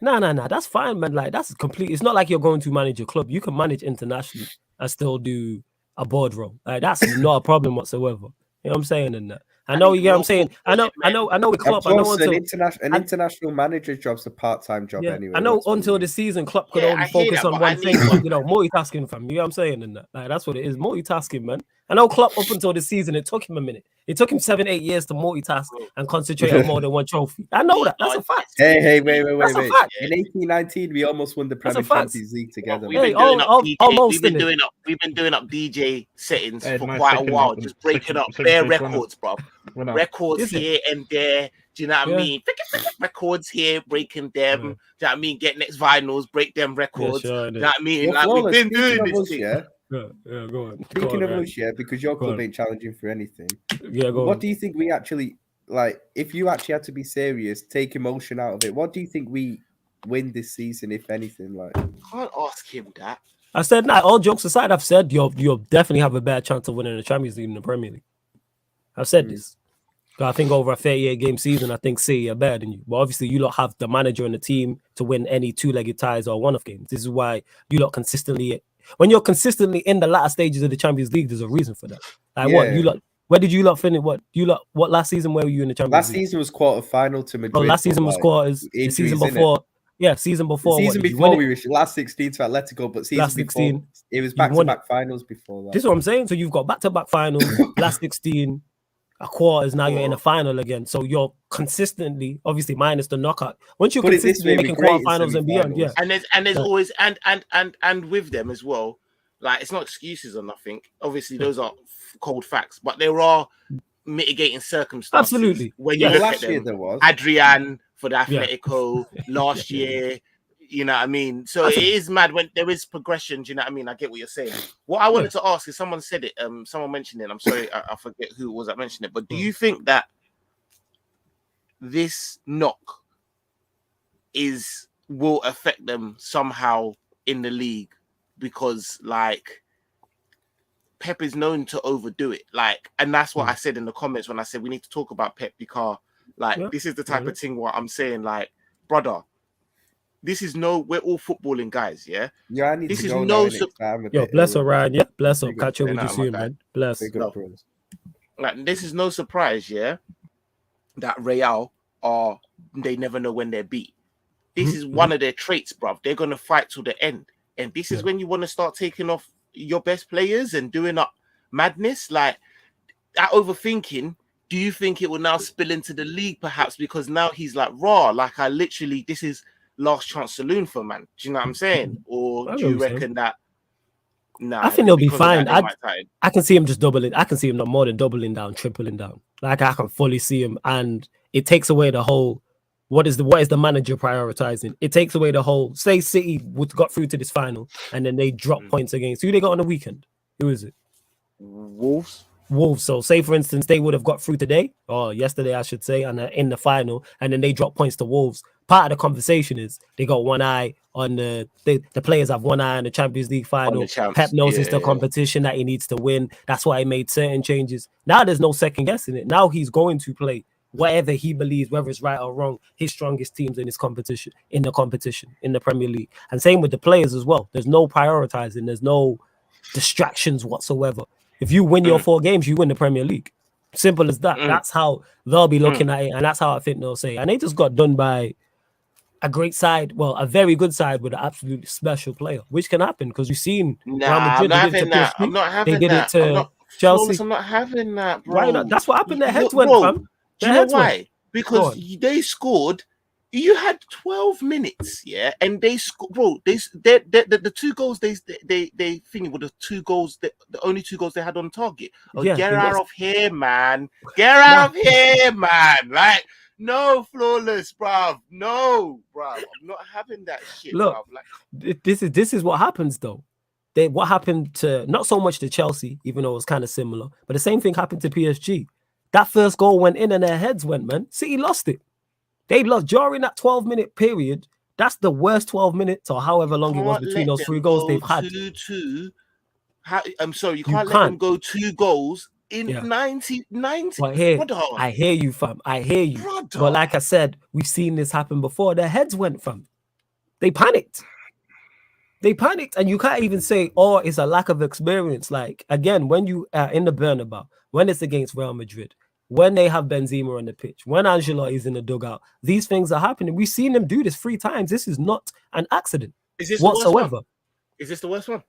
No. That's fine, man. Like that's complete. It's not like you're going to manage a club. You can manage internationally and still do a board role. Like that's not a problem whatsoever. You know what I'm saying in that. I know you get what I'm saying. I know the club. I know an international manager's job's a part-time job anyway. I know until the season, Klopp could only focus on one thing. Multitasking, fam. You know what I'm saying? And like that's what it is. Multitasking, man. I know Klopp up until the season, it took him a minute. It took him 7-8 years to multitask and concentrate on more than one trophy. I know that. That's a fact. Hey, wait. In 1819, we almost won the Premier Champions League together. We've been doing up DJ settings for quite a while, just breaking up bare records, bro. Records here and there. Do you know what I mean? Records here, breaking them. Do you know what I mean? Get next vinyls, break them records. Do you know what I mean? Like we've been doing this thing. Yeah, go on. Speaking of us, because your club ain't challenging for anything. Yeah, go on. What do you think we actually like? If you actually had to be serious, take emotion out of it. What do you think we win this season, if anything? Like, can't ask him that. I said, all jokes aside, I've said you'll definitely have a bad chance of winning the Champions League in the Premier League. I've said this. I think over a 38-game season, I think City are better than you. But obviously, you lot have the manager and the team to win any two-legged ties or one-off games. This is why you lot consistently. When you're consistently in the latter stages of the Champions League, there's a reason for that. Like what you lot? Where did you lot finish? What last season? Where were you in the Champions League? Last season was quarter-final to Madrid. Last season was quarters. The season before. Yeah, season before. Season before we were last 16 to Atletico, but season before it was back-to-back finals before that. This is what I'm saying. So you've got back-to-back finals, last 16. A quarters, now you're in a final again. So you're consistently, obviously, minus the knockout. Once you're consistently making quarterfinals and beyond, and there's always and with them as well. Like it's not excuses or nothing. Obviously, those are cold facts, but there are mitigating circumstances. Absolutely. When you look last at year them, there was. Adrian for the Atletico last year. You know what I mean? So it is mad when there is progression. Do you know what I mean? I get what you're saying. What I wanted to ask is, someone said it. Someone mentioned it. I'm sorry, I forget who it was that mentioned it. But do you think that this knock will affect them somehow in the league? Because like Pep is known to overdo it. Like, and that's what I said in the comments when I said we need to talk about Pep, because like this is the type of thing where I'm saying, like, brother, this is we're all footballing guys, yeah? Yeah, I need this to is go no Yo, bless her, Ryan. Yeah, bless her. Catch up with you my soon, guy. man. Bless. Like, this is no surprise, yeah, that Real they never know when they're beat. This is one of their traits, bruv. They're gonna fight to the end. And this is when you want to start taking off your best players and doing up madness. Like, that overthinking, do you think it will now spill into the league perhaps? Because now he's like, like, this is last chance saloon for man. Do you know what I'm saying? Or do you reckon that? Nah, I think they'll be fine. I can see him just doubling. I can see him not more than doubling down, tripling down. Like, I can fully see him, and it takes away the whole. What is the manager prioritizing? It takes away the whole. Say City got through to this final, and then they drop points against who they got on the weekend. Who is it? Wolves. So say for instance they would have got through today or yesterday, I should say, and in the final, and then they drop points to Wolves. Part of the conversation is they got one eye on the players have one eye on the Champions League final. Pep knows it's the competition that he needs to win. That's why he made certain changes. Now there's no second guessing it. Now he's going to play whatever he believes, whether it's right or wrong, his strongest teams in the competition in the Premier League. And same with the players as well. There's no prioritizing. There's no distractions whatsoever. If you win your 4 games, you win the Premier League. Simple as that. That's how they'll be looking at it, and that's how I think they'll say. And they just got done by a great side, well, a very good side with an absolutely special player, which can happen because you've seen Real Madrid. I'm not having they did it to Chelsea. I'm not having that, bro. Why not? That's what happened. Their heads went, fam. Do you know why? Because they scored. You had 12 minutes, yeah, and they scored, bro. The 2 goals they think were the 2 goals, the only 2 goals they had on target. Get out of here, man! Get out of here, man! Like, no, flawless, bruv. No, bruv. I'm not having that shit. Look, bruv. Like, this is what happens though. What happened to not so much to Chelsea, even though it was kind of similar, but the same thing happened to PSG. That first goal went in and their heads went, man. City lost it. They lost during that 12-minute period. That's the worst 12 minutes or however long it was between those 3 goals they've had. I'm sorry, you can't let them go 2 goals in 90. But I hear you, fam. I hear you. Brother. But like I said, we've seen this happen before. Their heads went, fam. They panicked. And you can't even say, it's a lack of experience. Like, again, when you are in the Bernabeu, when it's against Real Madrid, when they have Benzema on the pitch, when Ancelotti is in the dugout, these things are happening. We've seen them do this 3 times. This is not an accident whatsoever. Is this the worst one?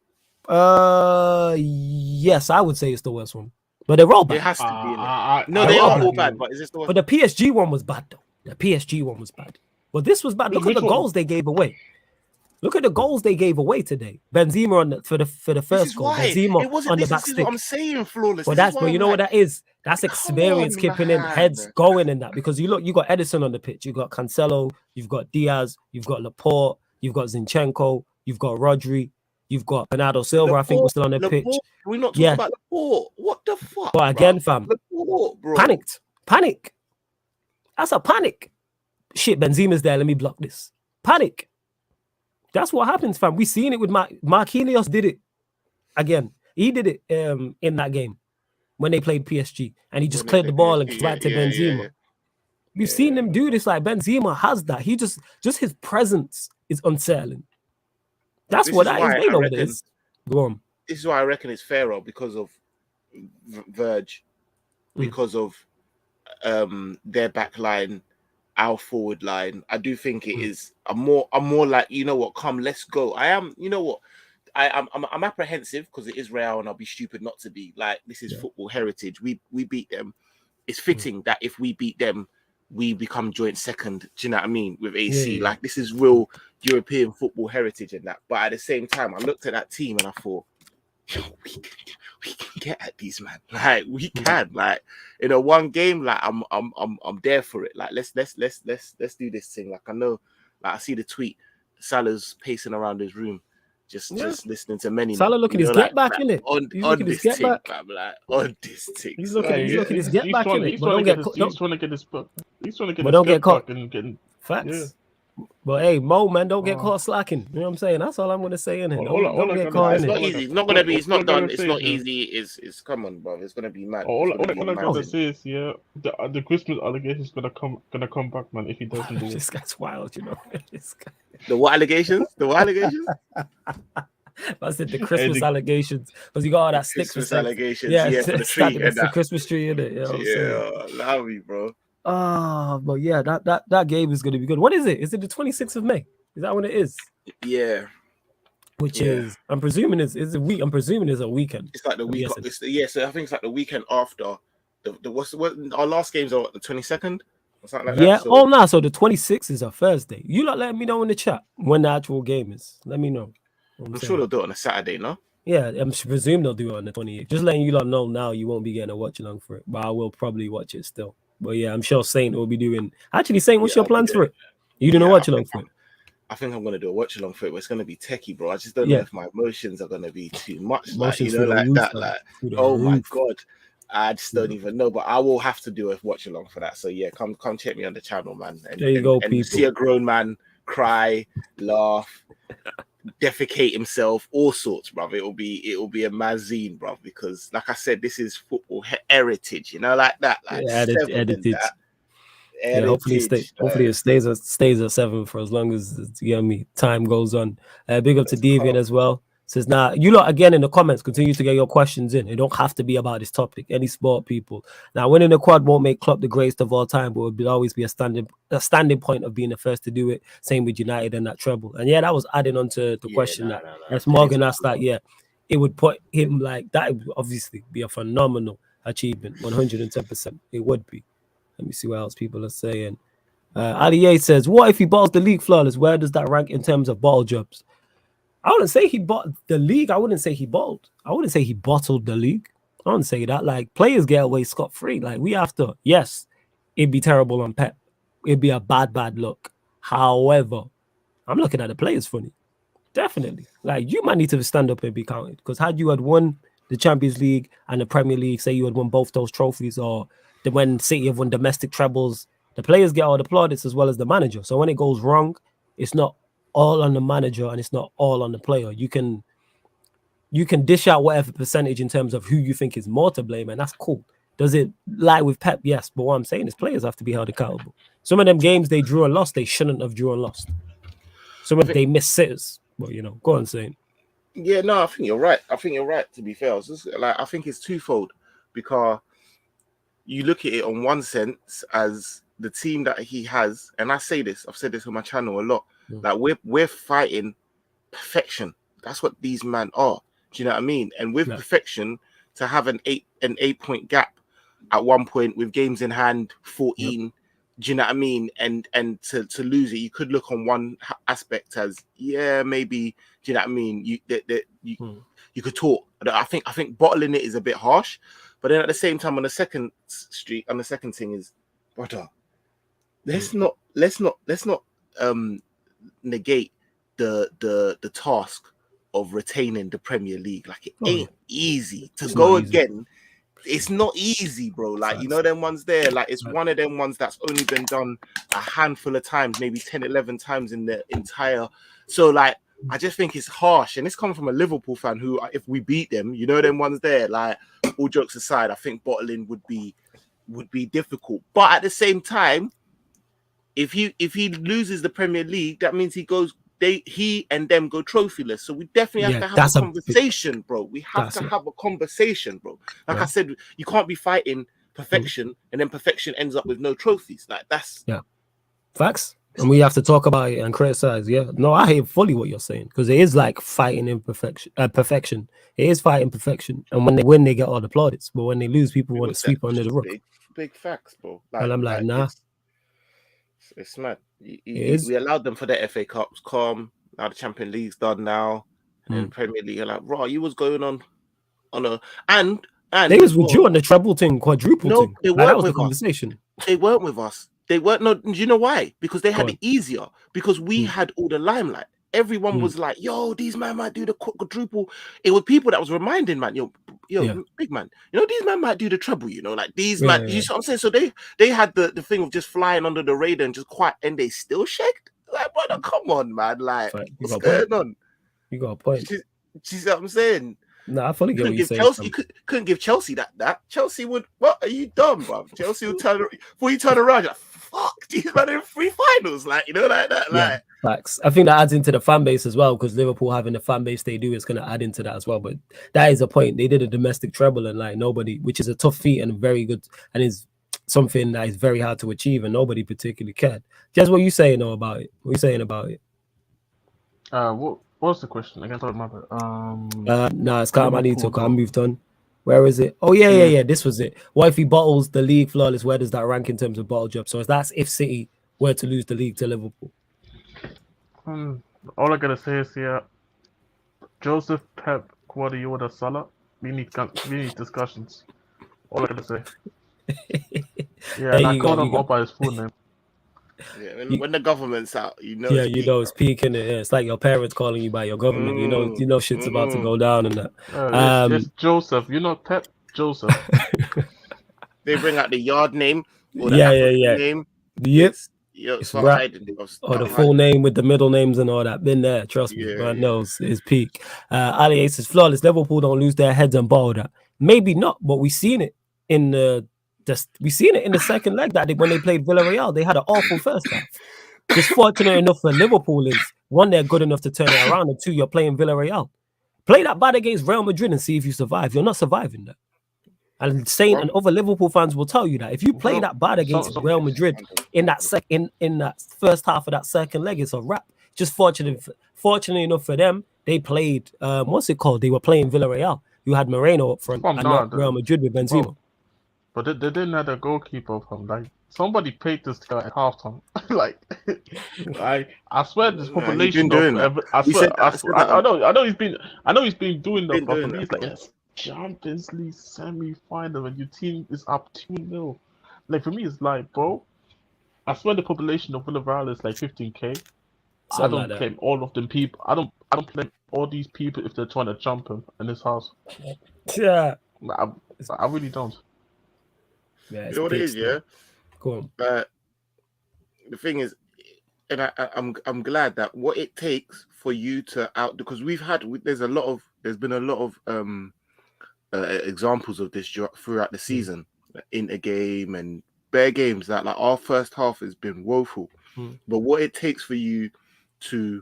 Yes, I would say it's the worst one. But they're all bad. It has to be. No, they are all bad, but is this the worst? But the PSG one was bad, though. The PSG one was bad. But this was bad. Look at the goals they gave away. Look at the goals they gave away today. Benzema for the first goal. Benzema on the back stick. I'm saying, flawless. But you know what that is? That's experience keeping in, heads going in that. Because you got Edison on the pitch, you got Cancelo, you've got Diaz, you've got Laporte, you've got Zinchenko, you've got Rodri, you've got Bernardo Silva. I think was still on the pitch. We're not talking about Laporte. What the fuck? But again, fam, Laporte, bro. Panic. That's a panic. Shit, Benzema's there. Let me block this. Panic. That's what happens, fam. We seen it with Marquinhos did it again. He did it in that game when they played PSG, and he just cleared the ball and right to Benzema. We've seen them do this. Like, Benzema has that. He just his presence is unsettling. That's what that is. They know what it is. Go on. This is why I reckon it's fairer because of Verge, because of their back line, our forward line. I do think it is I'm more like, you know what, come, let's go. I'm apprehensive because it is Real and I'll be stupid not to be. Like, this is football heritage. We beat them. It's fitting that if we beat them, we become joint second. Do you know what I mean? With AC. Like, this is real European football heritage and that. But at the same time, I looked at that team and I thought, get at these man. Like we can. Like in a one game, like I'm there for it. Like let's do this thing. Like I know, like I see the tweet. Salah's pacing around his room, just listening to many. Salah looking his get back in it. On this thing, I'm like on this thing. He's looking his get back in it. He's trying to get his book. He's trying to get. But don't get caught. Facts. Yeah. But hey, Mo, man, don't get caught slacking. You know what I'm saying? That's all I'm gonna say in it. Don't get caught in it. It's not easy. It's not gonna be. It's not done. It's not easy. It's come on, bro. It's gonna be mad. All I'm gonna say is, the Christmas allegations gonna come back, man. If he doesn't do it, this guy's wild, you know. This guy. The what allegations? The what allegations? I said the Christmas allegations because you got all that sticks Christmas allegations. Yeah, for the tree and the Christmas tree in it. Love me, bro. But yeah, that game is gonna be good. What is it? Is it the 26th of May? Is that when it is? Yeah. Which is, I'm presuming is a week. I'm presuming it's a weekend. It's like the week. So I think it's like the weekend after. What our last games are the 22nd or something like that. Yeah. So, so the 26th is a Thursday. You not letting me know in the chat when the actual game is. Let me know. I'm sure they'll do it on a Saturday, no? Yeah, I'm presume they'll do it on the 28th. Just letting you lot know now, you won't be getting a watch along for it, but I will probably watch it still. But yeah, I'm sure Saint will be doing. Actually, Saint, what's your plans for it? You doing a watch along for it? I think I'm gonna do a watch along for it, but it's gonna be techie, bro. I just don't know if my emotions are gonna be too much, like that. Like, oh my god, I just don't even know. But I will have to do a watch along for that. So yeah, come check me on the channel, man. And, there you go, and people. See a grown man cry, laugh, defecate himself, all sorts, bruv. It'll be a mazine, bruv, because like I said, this is football heritage, you know, like that. Like heritage. Yeah, hopefully it stays at 7 for as long as time goes on. Big up to Deviant as well. Says now you lot again in the comments continue to get your questions in. It don't have to be about this topic. Any sport, people. Now winning the quad won't make Klopp the greatest of all time, but it will always be a standing point of being the first to do it. Same with United and that treble. And yeah, that was adding on to the question that's Morgan asked that. Yeah, it would put him like that. It would obviously be a phenomenal achievement. 110%. It would be. Let me see what else people are saying. Ali Yates says, what if he bottles the league flawless? Where does that rank in terms of bottle jobs? I wouldn't say he bought the league. I wouldn't say he bottled. I wouldn't say he bottled the league. I wouldn't say that. Like, players get away scot-free. Like, we have to, yes, it'd be terrible on Pep. It'd be a bad look. However, I'm looking at the players funny. Definitely. Like, you might need to stand up and be counted. Because had you had won the Champions League and the Premier League, say you had won both those trophies, or when City have won domestic trebles, the players get all the plaudits as well as the manager. So when it goes wrong, it's not all on the manager and it's not all on the player. You can dish out whatever percentage in terms of who you think is more to blame, and that's cool. Does it lie with Pep? Yes, but what I'm saying is players have to be held accountable. Some of them games they drew and lost, they shouldn't have drew and lost. Some of they missed sitters. Well, go on, saying. Yeah, no, I think you're right. To be fair, I think it's twofold, because you look at it on one sense as the team that he has, and I've said this on my channel a lot. Like we're fighting perfection. That's what these men are. Do you know what I mean? And with perfection, to have an 8-point gap at one point with games in hand, 14. Yep. Do you know what I mean? And to lose it, you could look on one aspect as maybe. Do you know what I mean? You could talk. I think bottling it is a bit harsh, but then at the same time, on the second thing is, brother, let's not negate the task of retaining the Premier League. Like, it ain't easy to go again. It's not easy, bro. Like, them ones there, like, it's one of them ones that's only been done a handful of times, maybe 10, 11 times in the entire. So, like, I just think it's harsh. And it's coming from a Liverpool fan who, if we beat them, them ones there, like, all jokes aside, I think bottling would be difficult. But at the same time, if he loses the Premier League, that means he and them go trophyless. So we definitely have to have a conversation, bro. We have to have a conversation, bro. Like I said, you can't be fighting perfection and then perfection ends up with no trophies. Like, that's facts. And we have to talk about it and criticize. Yeah, no, I hear fully what you're saying, because it is like fighting imperfection. Perfection. It is fighting perfection, and when they win, they get all the plaudits. But when they lose, people want to sweep under the rug. Big facts, bro. Like, and I'm like, nah. It's mad. We allowed them for the FA Cups. Now the Champions League's done now, and then Premier League. You're like, bro, you was going on and they was with you on the treble thing, quadruple thing. They weren't that was with the conversation. They weren't with us. They weren't. No, do you know why? Because they had it easier. Because we had all the limelight. Everyone was like, "Yo, these man might do the quadruple." It was people that was reminding man, yo, big man, these man might do the treble. Like these man. You see what I'm saying? So they had the thing of just flying under the radar and just quiet, and they still shaked. Like, brother, come on, man. Like, what's going on? You got a point. Do you see what I'm saying? Nah, I fully get what you're saying. Chelsea, couldn't give Chelsea that. Chelsea would. What are you dumb, bro? Chelsea would turn before you turn around. You're like, fuck, these men in 3 finals, like like that. Like, facts. I think that adds into the fan base as well, because Liverpool having the fan base they do is going to add into that as well. But that is a point. They did a domestic treble and like nobody, which is a tough feat and very good, and is something that is very hard to achieve, and nobody particularly cared. Just what you saying though about it? What you saying about it? What's the question? I can't remember. Nah, it's calm. I need to. I moved on. Where is it? Oh yeah. This was it. What if he bottles the league flawless? Where does that rank in terms of bottle job? So that's if City were to lose the league to Liverpool. All I gotta say is here, Joseph, Pep, Guardiola, Salah. We need discussions. All I gotta say. Yeah, and I called him up by his full name. Yeah, when the government's out, Yeah, it's peaking. It's like your parents calling you by your government. You know shit's about to go down and that. It's Joseph. Pep Joseph. They bring out the yard name. Or the name. Yep. It's right. Or the full name with the middle names and all that. Been there, trust me. God knows it's peak. Ali Ace is flawless. Liverpool don't lose their heads and ball that. Maybe not, but we seen it in the. We seen it in the second leg that when they played Villarreal, they had an awful first half. Just fortunate enough for Liverpool is one, they're good enough to turn it around, and two, you're playing Villarreal. Play that bad against Real Madrid and see if you survive. You're not surviving that. And and other Liverpool fans will tell you that if you play that bad against Real Madrid in that in that first half of that second leg, it's a wrap. Just fortunately enough for them, they played what's it called? They were playing Villarreal. You had Moreno up front and not Real Madrid with Benzema. Bro. But they didn't have a goalkeeper from like somebody paid this guy at halftime. Like I swear this population I know he's been doing that, but for me it's like Champions League semi-final and your team is up 2-0. Like for me it's like, bro, I swear the population of Villarreal is like 15k. I don't claim all of them people. I don't blame all these people if they're trying to jump him in his house. Yeah. I really don't. Yeah, you know what it is, yeah? Cool. The thing is, and I'm glad that what it takes for you to because there's been a lot of examples of this throughout the season in a game and bare games that like our first half has been woeful. But what it takes for you to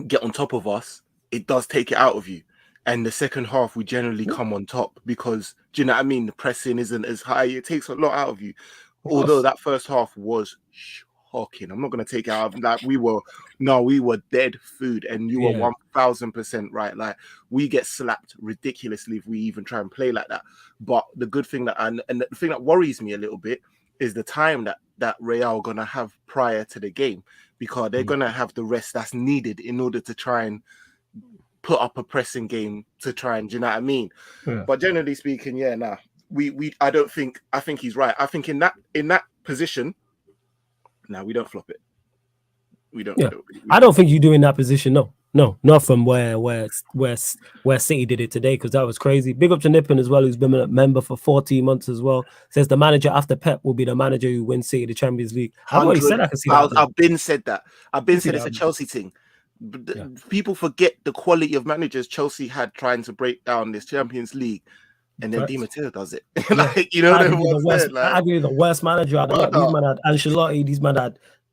get on top of us, it does take it out of you. And the second half, we generally come on top because, do you know what I mean? The pressing isn't as high. It takes a lot out of you. Although that first half was shocking. I'm not going to take it out. Like we were dead food, and you were 1000% right. Like we get slapped ridiculously if we even try and play like that. But the good thing and the thing that worries me a little bit is the time that Real are going to have prior to the game, because they're going to have the rest that's needed in order to try and put up a pressing game to try and, do you know what I mean? Yeah. But generally speaking, I think he's right. I think in that position, we don't flop it. We don't. Yeah. I don't think you do in that position. No, not from where City did it today, because that was crazy. Big up to Nippon as well, who's been a member for 14 months as well. Says the manager after Pep will be the manager who wins City the Champions League. I've already said I can see that. I've been said that. I've been said it's a Chelsea thing. People forget the quality of managers Chelsea had trying to break down this Champions League, and then Di Matteo does it. Like, you know what I agree. The worst manager out of that. These men had Ancelotti.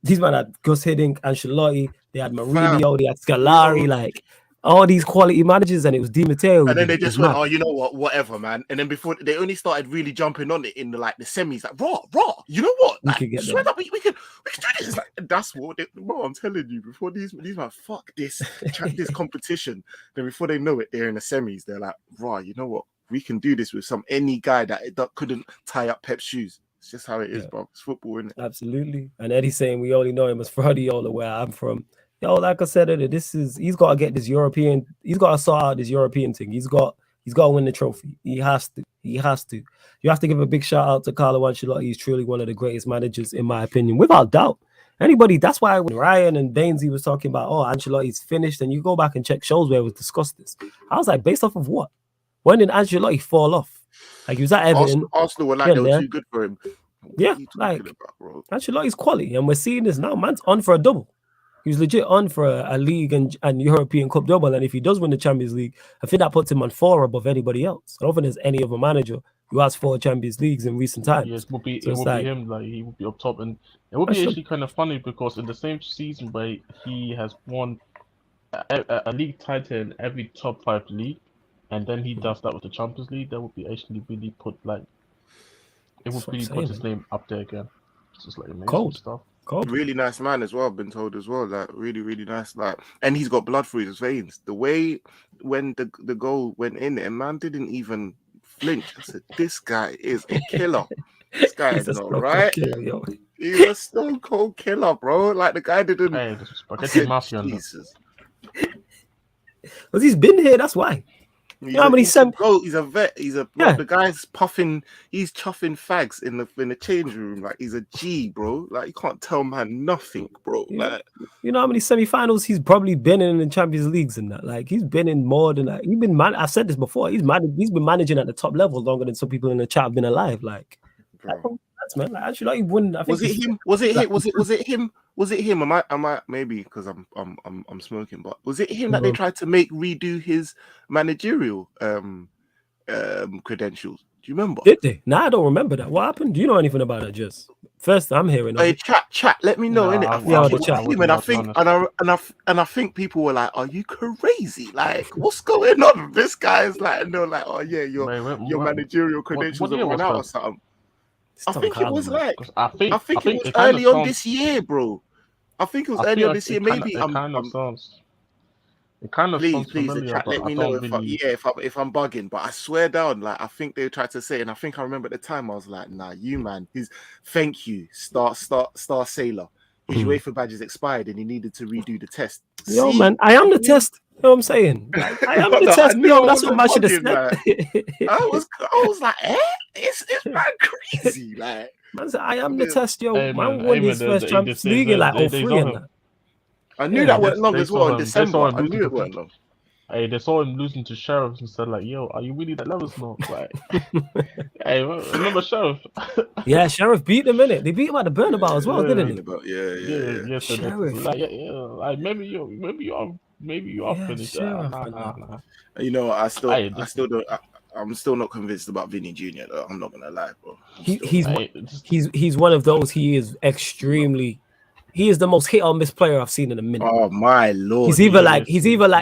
These men had Gus Hiddink, Ancelotti. They had Mourinho. They had Scolari. Like all these quality managers, and it was Di Matteo. And then they just went, "Oh, you know what? Whatever, man." And then before they only started really jumping on it in the semis, like raw. You know what? Like, we can do this. Like, that's what. Bro, I'm telling you, before these man, fuck this competition. Then before they know it, they're in the semis. They're like, raw. You know what? We can do this with any guy that couldn't tie up Pep's shoes. It's just how it is, bro. It's football, isn't it? Absolutely. And Eddie's saying we only know him as Fradiola, where I'm from. Yo, like I said, he's got to get this European. He's got to sort out this European thing. He's got He's got to win the trophy. He has to. You have to give a big shout out to Carlo Ancelotti. He's truly one of the greatest managers, in my opinion, without doubt. That's why when Ryan and Dainsy was talking about, Ancelotti's finished, and you go back and check shows where it was discussed this. I was like, based off of what? When did Ancelotti fall off? Like, he was at Everton. Arsenal were like, they were too good for him. Yeah, like, Ancelotti's quality, and we're seeing this now. Man's on for a double. He's legit on for a league and European Cup double, and if he does win the Champions League, I think that puts him on 4 above anybody else. I don't think there's any other manager who has 4 Champions Leagues in recent times. Yes, it would be him. Like, he would be up top, and it would be actually kind of funny because in the same season where he has won a league title in every top 5 league, and then he does that with the Champions League, that would be actually really put his name up there again. It's just like amazing stuff. Really nice man as well, I've been told as well. Like, really, really nice. Like, and he's got blood through his veins. The way when the goal went in, and man didn't even flinch. I said, this guy is a killer. This guy is not right. He's a stone cold killer, bro. Like, the guy didn't. Hey, Jesus. Because he's been here, that's why. He's a vet. The guy's puffing. He's chuffing fags in the change room. Like, he's a G, bro. Like, you can't tell man nothing, bro. Like, you know how many semi-finals he's probably been in the Champions Leagues and that. Like, he's been in more than that. I've said this before. He's been managing at the top level longer than some people in the chat have been alive. Like, that's man. Like, actually, he wouldn't. I think was it him? Am I maybe because I'm smoking, but was it him that they tried to make redo his managerial credentials? Do you remember? Did they? Nah, I don't remember that. What happened? Do you know anything about that? Just first, I'm hearing. Hey, chat. Let me know. I think people were like, "Are you crazy? Like, what's going on?" This guy's like, "No, like, oh yeah, your managerial credentials have run out or something." I think it was like I think it was early on this year, bro. I think it was early on this year. Maybe it kind of please, chat, let me know if I'm bugging. But I swear down, like, I think they tried to say, and I think I remember at the time I was like, nah, you man, thank you, star sailor. His UEFA badge is expired and he needed to redo the test. Yo, man, I am the test. You know what I'm saying? I am the test. Yo, that's what I should have said. I was like, it's man crazy. Like, man said, I am the test, yo. Man won his first Champions League in like 03 and that. I knew that weren't long as well in December. I knew it weren't long. Hey, they saw him losing to Sheriff and said, like, yo, are you really that level now? Like, hey, remember Sheriff? Yeah, Sheriff beat them, innit? They beat him at the Burnabout as well, didn't they? Yeah. Sheriff. Like, maybe you are finished. Sheriff, Nah. You know, I'm still not convinced about Vinny Jr. though. I'm not gonna lie, bro. He's one of those. He is extremely. He is the most hit or miss player I've seen in a minute. Oh my lord! He's either like,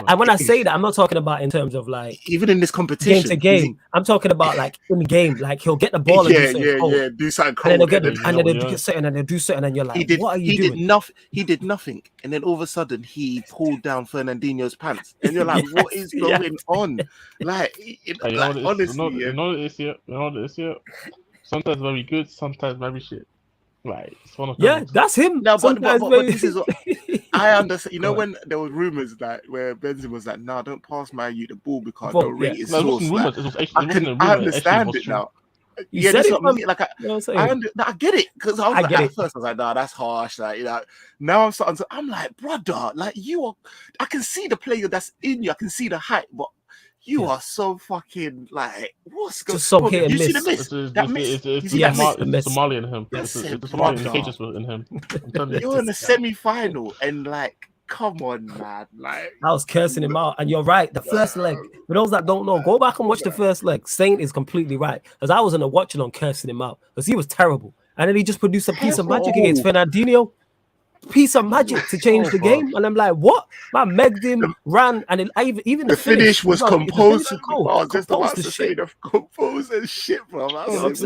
and when I say that, I'm not talking about in terms of like even in this competition, game to game. I'm talking about like in the game, like he'll get the ball and do something cold, and then they'll get something, and they'll do something, and you're like, what are you doing? He did nothing, and then all of a sudden he pulled down Fernandinho's pants, and you're like, what is going on? Like, honestly, you know what it is here. Sometimes very good, sometimes very shit. Right, it's one of that's him. No, but this is what I understand. You know, when there were rumors like where Benzema was like, "No, don't pass the ball because I don't rate his source." I understand it now. Yeah, that's what I mean. Like, I get it because I was like, at first I was like, "Nah, that's harsh." Like, you know, now I'm starting to. I'm like, brother, like you are. I can see the player that's in you. I can see the height, but. You are so fucking like what's going on? You see the miss? It's Somali in him. It's Somali in him. You're in the semi-final and like, come on, man! Like I was cursing him out, and you're right. The first leg. For those that don't know, go back and watch the first leg. Saint is completely right because I was in a watching on cursing him out because he was terrible, and then he just produced a piece of magic against Fernandinho. Piece of magic to change the game, and I'm like, what? Man, megged him, ran, and even the finish was composed. I was just about to say the composed and shit, bro. This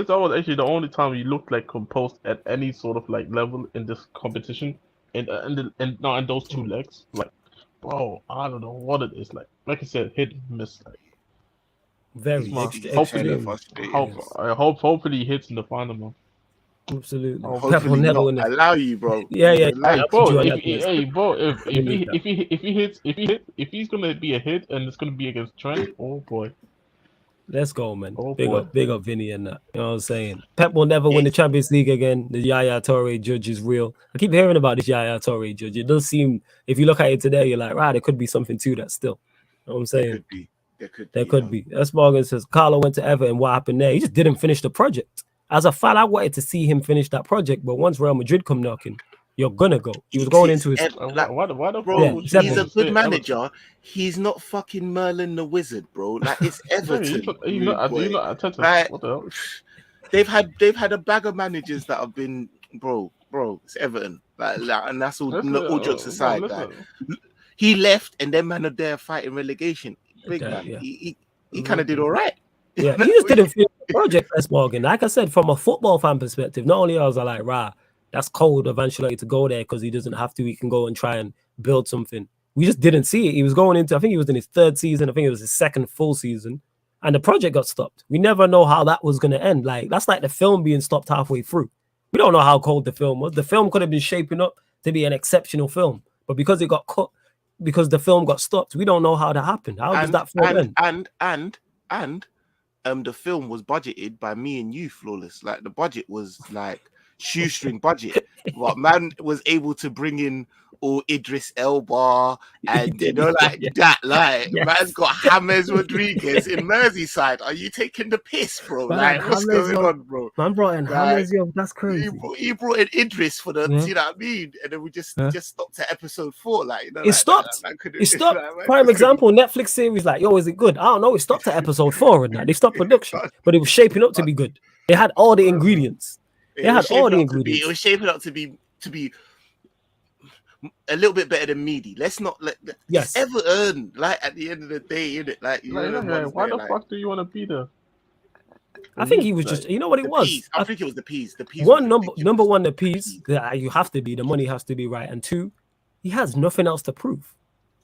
was actually the only time he looked like composed at any sort of like level in this competition, and in those 2 legs. Like, bro, I don't know what it is. Like I said, hit and miss. Like, very. Hopefully he hits in the final, man. Absolutely. Oh, Pep will Hopefully never not win it. allow you, bro. Yeah. Hey, I'll bro, put you on if that list. if he's gonna be a hit and it's gonna be against Trent, oh boy. Let's go, man. Oh, big boy. up Vinny and that. You know what I'm saying? Pep will never win the Champions League again. The Yaya Toure judge is real. I keep hearing about this Yaya Toure judge. It does seem, if you look at it today, you're like, right, there could be something to that still. You know what I'm saying? There could be. S. Morgan says, Carlo went to Everton. What happened there? He just didn't finish the project. As a fan, I wanted to see him finish that project, but once Real Madrid come knocking, you're gonna go. He was going into his... Bro, he's a good manager. Everton. He's not fucking Merlin the Wizard, bro. Like, it's Everton. Like, what the hell? They've had a bag of managers that have been, bro, it's Everton. Like and that's all jokes aside. Like, he left and then man are there fighting relegation. Big man. Yeah. He kind of did all right. Yeah, he just didn't feel the project, S. Morgan. Like I said, from a football fan perspective, not only I was like, rah, that's cold of Ancelotti to go there because he doesn't have to. He can go and try and build something. We just didn't see it. He was going into, I think he was in his third season. I think it was his second full season. And the project got stopped. We never know how that was going to end. Like, that's like the film being stopped halfway through. We don't know how cold the film was. The film could have been shaping up to be an exceptional film. But because it got cut, because the film got stopped, we don't know how that happened. How does that film end? And the film was budgeted by me and you, Flawless. Like, the budget was like shoestring budget. But man was able to bring in all Idris Elba and that. Like, yes. Man's got James Rodriguez in Merseyside. Are you taking the piss, bro? Like, what's going on, bro? Man brought in James, yo, that's crazy. He brought in Idris for the, you know what I mean? And then we just stopped at episode 4. Like, you know, it stopped. It stopped. Prime example, Netflix series, like, yo, is it good? I don't know. It stopped at episode 4 and that. They stopped production, but it was shaping up to be good. They had all the ingredients. It was shaping up to be a little bit better than Meaty. Let's not let it's Everton. Like, at the end of the day, innit? Like, why the fuck do you want to be there? I think he was just, you know what it was? Peas. I think it was the peas. The peas. Number one, the peas. You have to be. The money has to be right. And 2, he has nothing else to prove.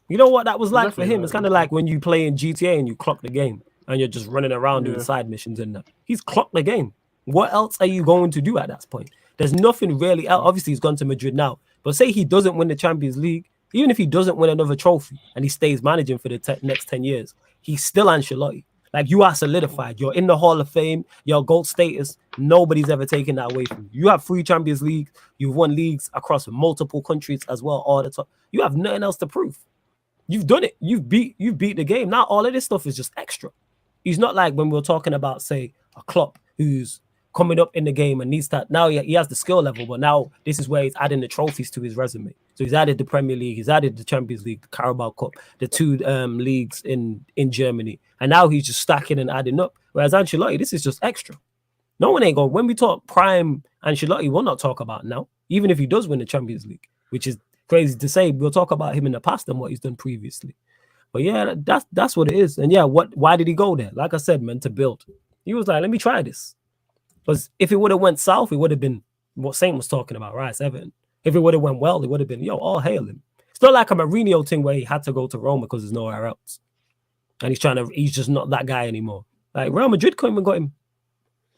You know what that was like for him? It's kind of like when you play in GTA and you clock the game and you're just running around doing side missions and that. He's clocked the game. What else are you going to do at that point? There's nothing really else. Obviously, he's gone to Madrid now. But say he doesn't win the Champions League, even if he doesn't win another trophy and he stays managing for the next 10 years, he's still Ancelotti. Like, you are solidified. You're in the Hall of Fame. You're gold status. Nobody's ever taken that away from you. You have 3 Champions League. You've won leagues across multiple countries as well all the time. You have nothing else to prove. You've done it. You've beat the game. Now all of this stuff is just extra. He's not like when we're talking about, say, a Klopp who's coming up in the game and needs that. Now he has the skill level, but now this is where he's adding the trophies to his resume. So he's added the Premier League, he's added the Champions League, the Carabao Cup, the 2 leagues in Germany, and now he's just stacking and adding up. Whereas Ancelotti, this is just extra. No one ain't going. When we talk prime Ancelotti, we'll not talk about now, even if he does win the Champions League, which is crazy to say. We'll talk about him in the past and what he's done previously. But yeah, that's what it is. And yeah, why did he go there? Like I said, man, to build. He was like, let me try this. Because if it would have went south, it would have been what Saint was talking about, right? Everton. If it would have went well, it would have been, all hail him. It's not like a Mourinho thing where he had to go to Roma because there's nowhere else. And he's just not that guy anymore. Like, Real Madrid came and got him.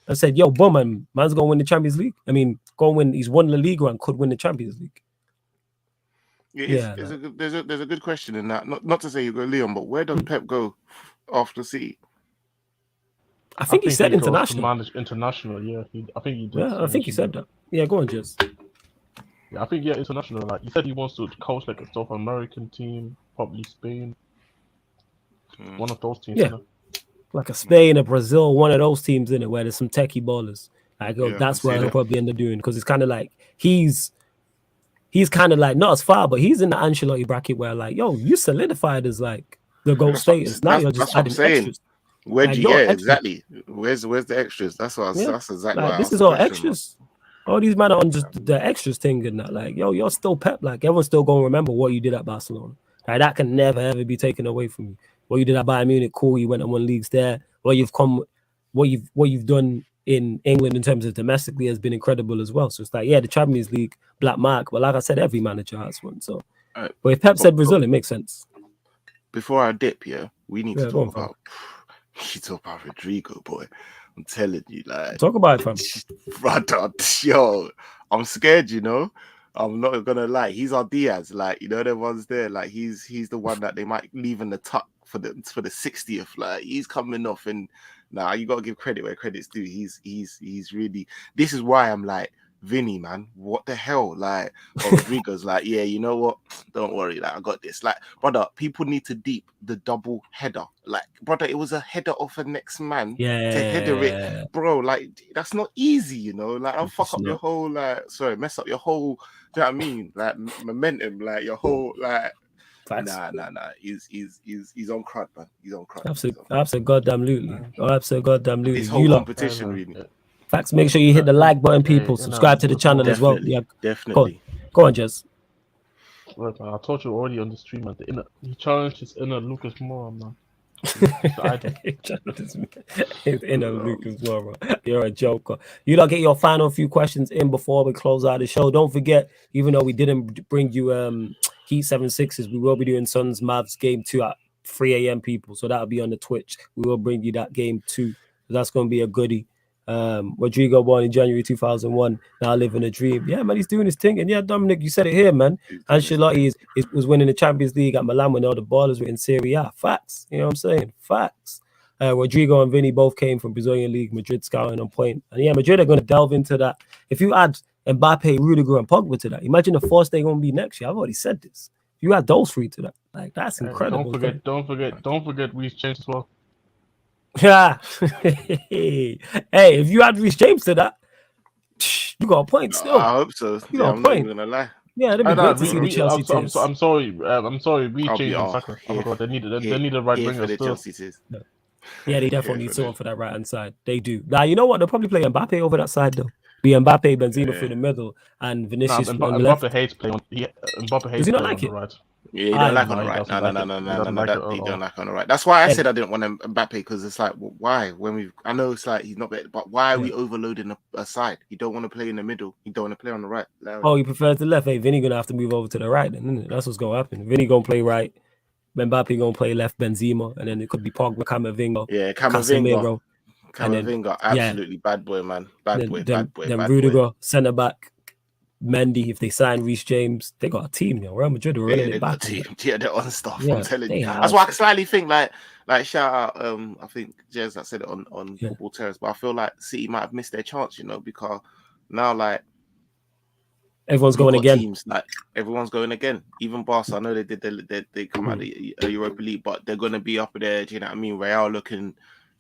I said, boom, man's going to win the Champions League. I mean, he's won La Liga and could win the Champions League. There's a good question in that. Not to say you go Leon, but where does Pep go after City? I think he said international. International, yeah. I think he did. Yeah, I think he said that. Yeah, go on, Jess. Yeah, I think international. Like, he said he wants to coach like a South American team, probably Spain. One of those teams. Yeah, like a Spain, a Brazil, one of those teams in it where there's some techie ballers. That's what he'll probably end up doing, because it's kind of like he's kind of like not as far, but he's in the Ancelotti bracket where like, you solidified as like the gold status. Now you're just adding extras. Where'd you get exactly? Where's the extras? That's exactly what this is all extras. All these men are on just the extras thing and that. Like, you're still Pep. Like, everyone's still gonna remember what you did at Barcelona. Like, that can never ever be taken away from you. What you did at Bayern Munich, cool. You went and won leagues there. What you've done in England in terms of domestically has been incredible as well. So it's like, the Champions League black mark. But like I said, every manager has one. So, but if Pep said Brazil, it makes sense. Before I dip, we need to talk about. You talk about Rodrigo, boy. I'm telling you, like, talk about it, fam. Brother, yo, I'm scared, you know. I'm not gonna lie. He's our Diaz, like, you know, the ones there. Like, he's the one that they might leave in the tuck for the 60th. Like, he's coming off, and nah, you gotta give credit where credit's due. He's really. This is why I'm like, Vinny, man, what the hell? Like, or Rodrigo's like, yeah, you know what? Don't worry, like, I got this. Like, brother, people need to deep the double header. Like, brother, it was a header off a next man to header it, bro. Like, that's not easy, you know. Like, I'll fuck up your whole, mess up your whole. Do you know what I mean? Like, momentum, like your whole, like. Nah. He's on crud, man. He's on crud. Absolutely, goddamn. This whole competition, really. Facts. Make sure you hit the like button, people. Subscribe to the channel as well. Yeah, definitely. Go on, Jez. Look, man, I told you already on the stream, man. He challenged his inner Lucas Moura, man. His inner Lucas Moura. You're a joker. You lot get your final few questions in before we close out the show. Don't forget, even though we didn't bring you Heat 7-6s, we will be doing Suns Mavs game 2 at 3 a.m. people. So that'll be on the Twitch. We will bring you that game 2. That's going to be a goodie. Rodrigo born in January 2001, now living a dream. Yeah, man, he's doing his thing. And yeah, Dominic, you said it here, man. Ancelotti was winning the Champions League at Milan when all the ballers were in Serie A. Facts. You know what I'm saying? Facts. Rodrigo and Vinny both came from Brazilian League, Madrid scouting on point. And yeah, Madrid are going to delve into that. If you add Mbappe, Rudiger, and Pogba to that, imagine the force they're going to be next year. I've already said this. If you add those three to that, like, that's incredible. Don't forget Reece James as well. Yeah. Hey, if you add Reece James to that, you got a point still. I hope so. You got a point. Not gonna lie. Yeah, that'd be great to see the Chelsea teams. I'm sorry. Reece James and Saka. Oh my God, they need a right winger still. Yeah, they definitely need someone for that right hand side. They do. Now, you know what? They'll probably play Mbappe over that side though. Be Mbappe, Benzema through the middle, and Vinicius on the left. Mbappe hates playing on. Mbappe hates. Does he not playing like on the right. Yeah, he don't like on the right. No. He don't like on the right. That's why I said I didn't want Mbappe, because it's like, well, why? I know it's like he's not better, but why are we overloading a side? You don't want to play in the middle. You don't want to play on the right. Oh, you prefer the left? Hey, Vinny gonna have to move over to the right, then, isn't it? That's what's gonna happen. Vinny gonna play right. Mbappe gonna play left. Benzema, and then it could be Pogba, Camavinga. Yeah, Camavinga, absolutely bad boy, man. Bad boy. Then Rudiger, centre back. Mendy, if they sign Reece James, they got a team, yo. Real Madrid are running it back. Yeah, they're on stuff. I'm telling you. That's why I slightly think like shout out. I think Jez, I said it on Football Terrace, but I feel like City might have missed their chance, you know, because now like everyone's going again. Teams, like everyone's going again. Even Barca, I know they come out the Europa League, but they're going to be up there. Do you know what I mean? Real looking.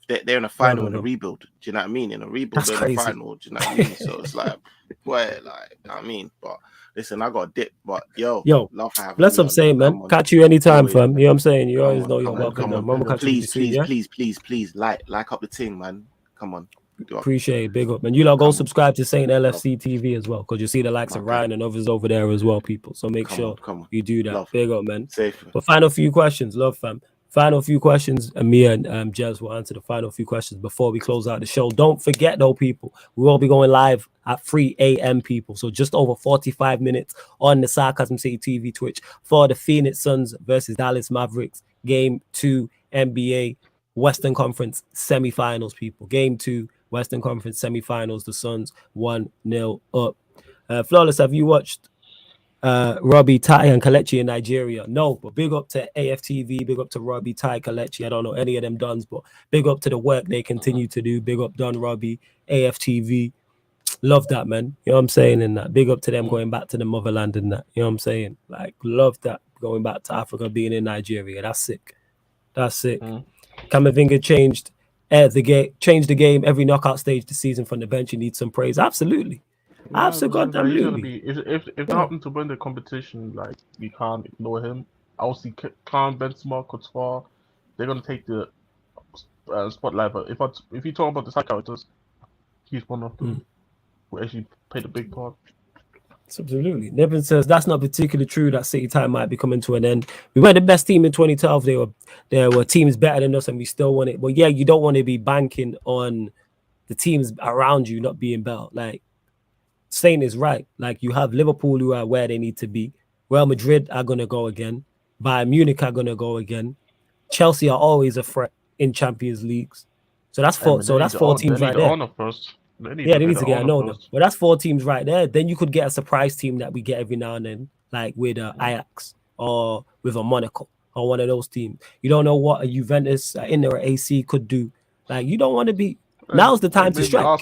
They're in a final in a rebuild. Do you know what I mean? In a rebuild, they're in a final. Do you know what I mean? So it's like, boy, like, you know what I mean? But listen, I got a dip. But yo, love for having that's what I'm saying, man. Catch you anytime, fam. You know what I'm saying? You always know you're welcome. Please, like up the thing, man. Come on. Appreciate it, big up. And you lot go subscribe to Saint LFC TV as well, because you see the likes of Ryan and others over there as well, people. So make sure you do that. Big up, man. Safe. But final few questions, love, fam. Final few questions, and me and Jez will answer the final few questions before we close out the show. Don't forget, though, people, we will be going live at 3 a.m., people. So just over 45 minutes on the Sarcasm City TV Twitch for the Phoenix Suns versus Dallas Mavericks Game 2 NBA Western Conference semifinals, people. Game 2 Western Conference semifinals. The Suns 1-0 up. Flawless, have you watched Robbie, Tai, and Kelechi in Nigeria? No, but big up to AFTV, big up to Robbie, Tai, Kelechi. I don't know any of them dons, but big up to the work they continue to do. Big up Don, Robbie, AFTV. Love that, man. You know what I'm saying? And that big up to them going back to the motherland and that. You know what I'm saying? Like, love that, going back to Africa, being in Nigeria. That's sick. That's sick. Camavinga changed the game every knockout stage this season from the bench. He needs some praise. Absolutely. Absolutely. If they happen to win the competition, like, we can't ignore him. I will see Khan, Benzema, Couture. They're gonna take the spotlight. But if you talk about the side characters, he's one of them who actually played a big part. Absolutely. Nevin says that's not particularly true. That City time might be coming to an end. We were the best team in 2012. There were teams better than us, and we still won it. But yeah, you don't want to be banking on the teams around you not being better. Like, Saint is right. Like, you have Liverpool who are where they need to be. Real Madrid are gonna go again. Bayern Munich are gonna go again. Chelsea are always a threat. in Champions Leagues. So that's four. So that's 4 teams right there. They need to get an owner. But that's 4 teams right there. Then you could get a surprise team that we get every now and then, like with Ajax or with a Monaco or one of those teams. You don't know what a Juventus, Inter, or AC could do. Like you don't want to be. Now's the time to strike.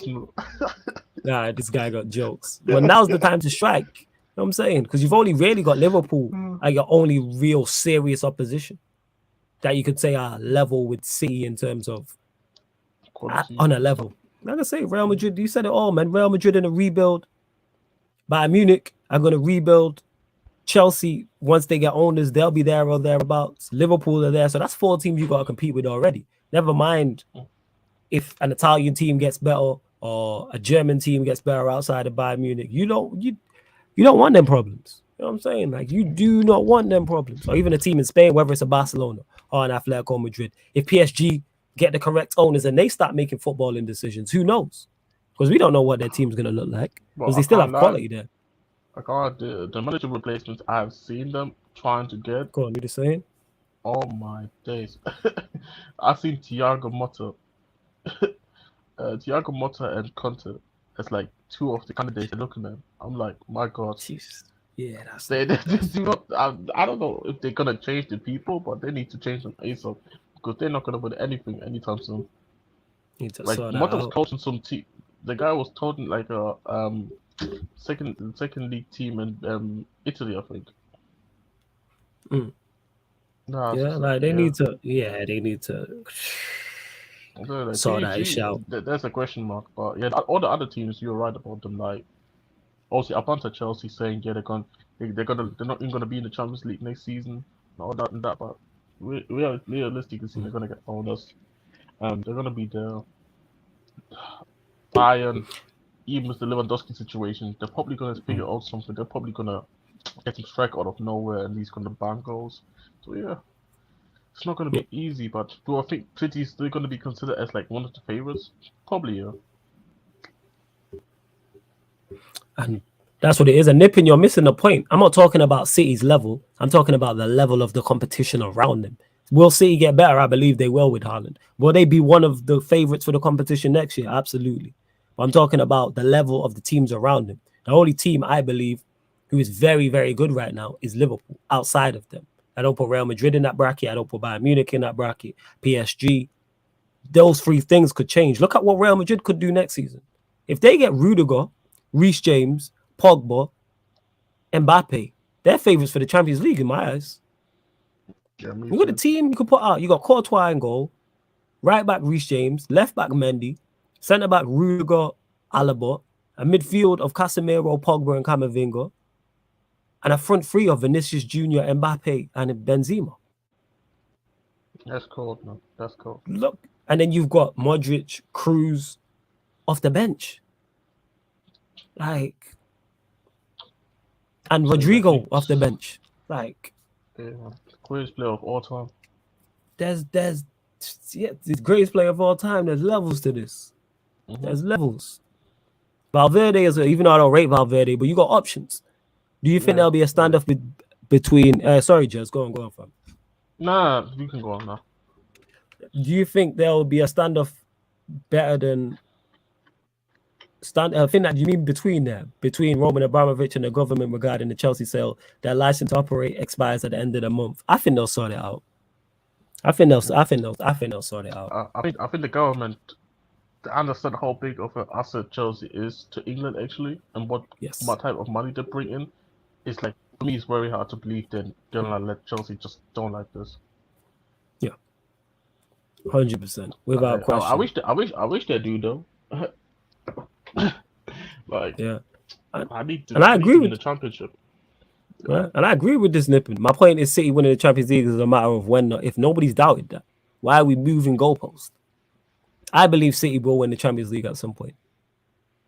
Nah, this guy got jokes. Well, now's the time to strike. You know what I'm saying? Because you've only really got Liverpool like your only real serious opposition that you could say are level with City in terms of on a level. Like I say, Real Madrid, you said it all, man. Real Madrid in a rebuild. Bayern Munich are going to rebuild. Chelsea, once they get owners, they'll be there or thereabouts. Liverpool are there. So that's 4 teams you got to compete with already. Never mind if an Italian team gets better or a German team gets better outside of Bayern Munich. You don't want them problems. You know what I'm saying? Like, you do not want them problems. Or even a team in Spain, whether it's a Barcelona or an Atletico Madrid. If PSG get the correct owners and they start making footballing decisions, who knows? Because we don't know what their team's going to look like. Because they still have quality there. The manager replacements I've seen them trying to get. Go on, you the same? Oh my days. I've seen Thiago Motta. Thiago Motta and Conte as like 2 of the candidates they're looking at. I'm like, my God. Jesus. Yeah, that's they do not, I don't know if they're gonna change the people, but they need to change them ASAP because they're not gonna put anything anytime soon. Like Motta was coaching some team. The guy was coaching like a second league team in Italy, I think. They need to. Yeah, they need to. Sort that issue out. There's a question mark, but yeah, all the other teams, you're right about them. Like, also, a bunch of Chelsea saying, yeah, they're not even gonna be in the Champions League next season, and all that and that. But realistically, they're gonna get owners. They're gonna be there. Bayern, even with the Lewandowski situation, they're probably gonna figure out something. They're probably gonna get him strike out of nowhere, and he's gonna bank goals. So yeah. It's not going to be easy, but do I think City's still going to be considered as like one of the favorites? Probably, yeah. And that's what it is. And Nippin, you're missing the point. I'm not talking about City's level. I'm talking about the level of the competition around them. Will City get better? I believe they will with Haaland. Will they be one of the favorites for the competition next year? Absolutely. But I'm talking about the level of the teams around them. The only team I believe who is very, very good right now is Liverpool outside of them. I don't put Real Madrid in that bracket. I don't put Bayern Munich in that bracket. PSG. Those 3 things could change. Look at what Real Madrid could do next season. If they get Rudiger, Reece James, Pogba, Mbappe, they're favourites for the Champions League in my eyes. Yeah, you got a team you could put out. You got Courtois in goal, right back Reece James, left back Mendy, centre back Rudiger, Alaba, a midfield of Casemiro, Pogba, and Camavinga, and a front 3 of Vinicius Jr., Mbappe, and Benzema. That's cool, man. That's cool. Look, and then you've got Modric, Cruz off the bench. Like, and Rodrigo off the bench. Like, greatest player of all time. There's the greatest player of all time. There's levels to this. There's levels. Valverde is, even though I don't rate Valverde, but you got options. Do you think there'll be a standoff between? Sorry, Jez, go on, fam. Nah, you can go on now. Do you think there will be a standoff better than I think that you mean between Roman Abramovich and the government regarding the Chelsea sale? Their license to operate expires at the end of the month. I think they'll sort it out. I think they'll sort it out. I think the government to understand how big of an asset Chelsea is to England actually, and what type of money they bring in. It's like, for me, it's very hard to believe they're gonna let Chelsea just don't like this. Yeah, 100%, without question. I wish they do though. Like, yeah, I agree with the championship. Yeah. And I agree with this, Nippin. My point is, City winning the Champions League is a matter of when. If nobody's doubted that, why are we moving goalposts? I believe City will win the Champions League at some point.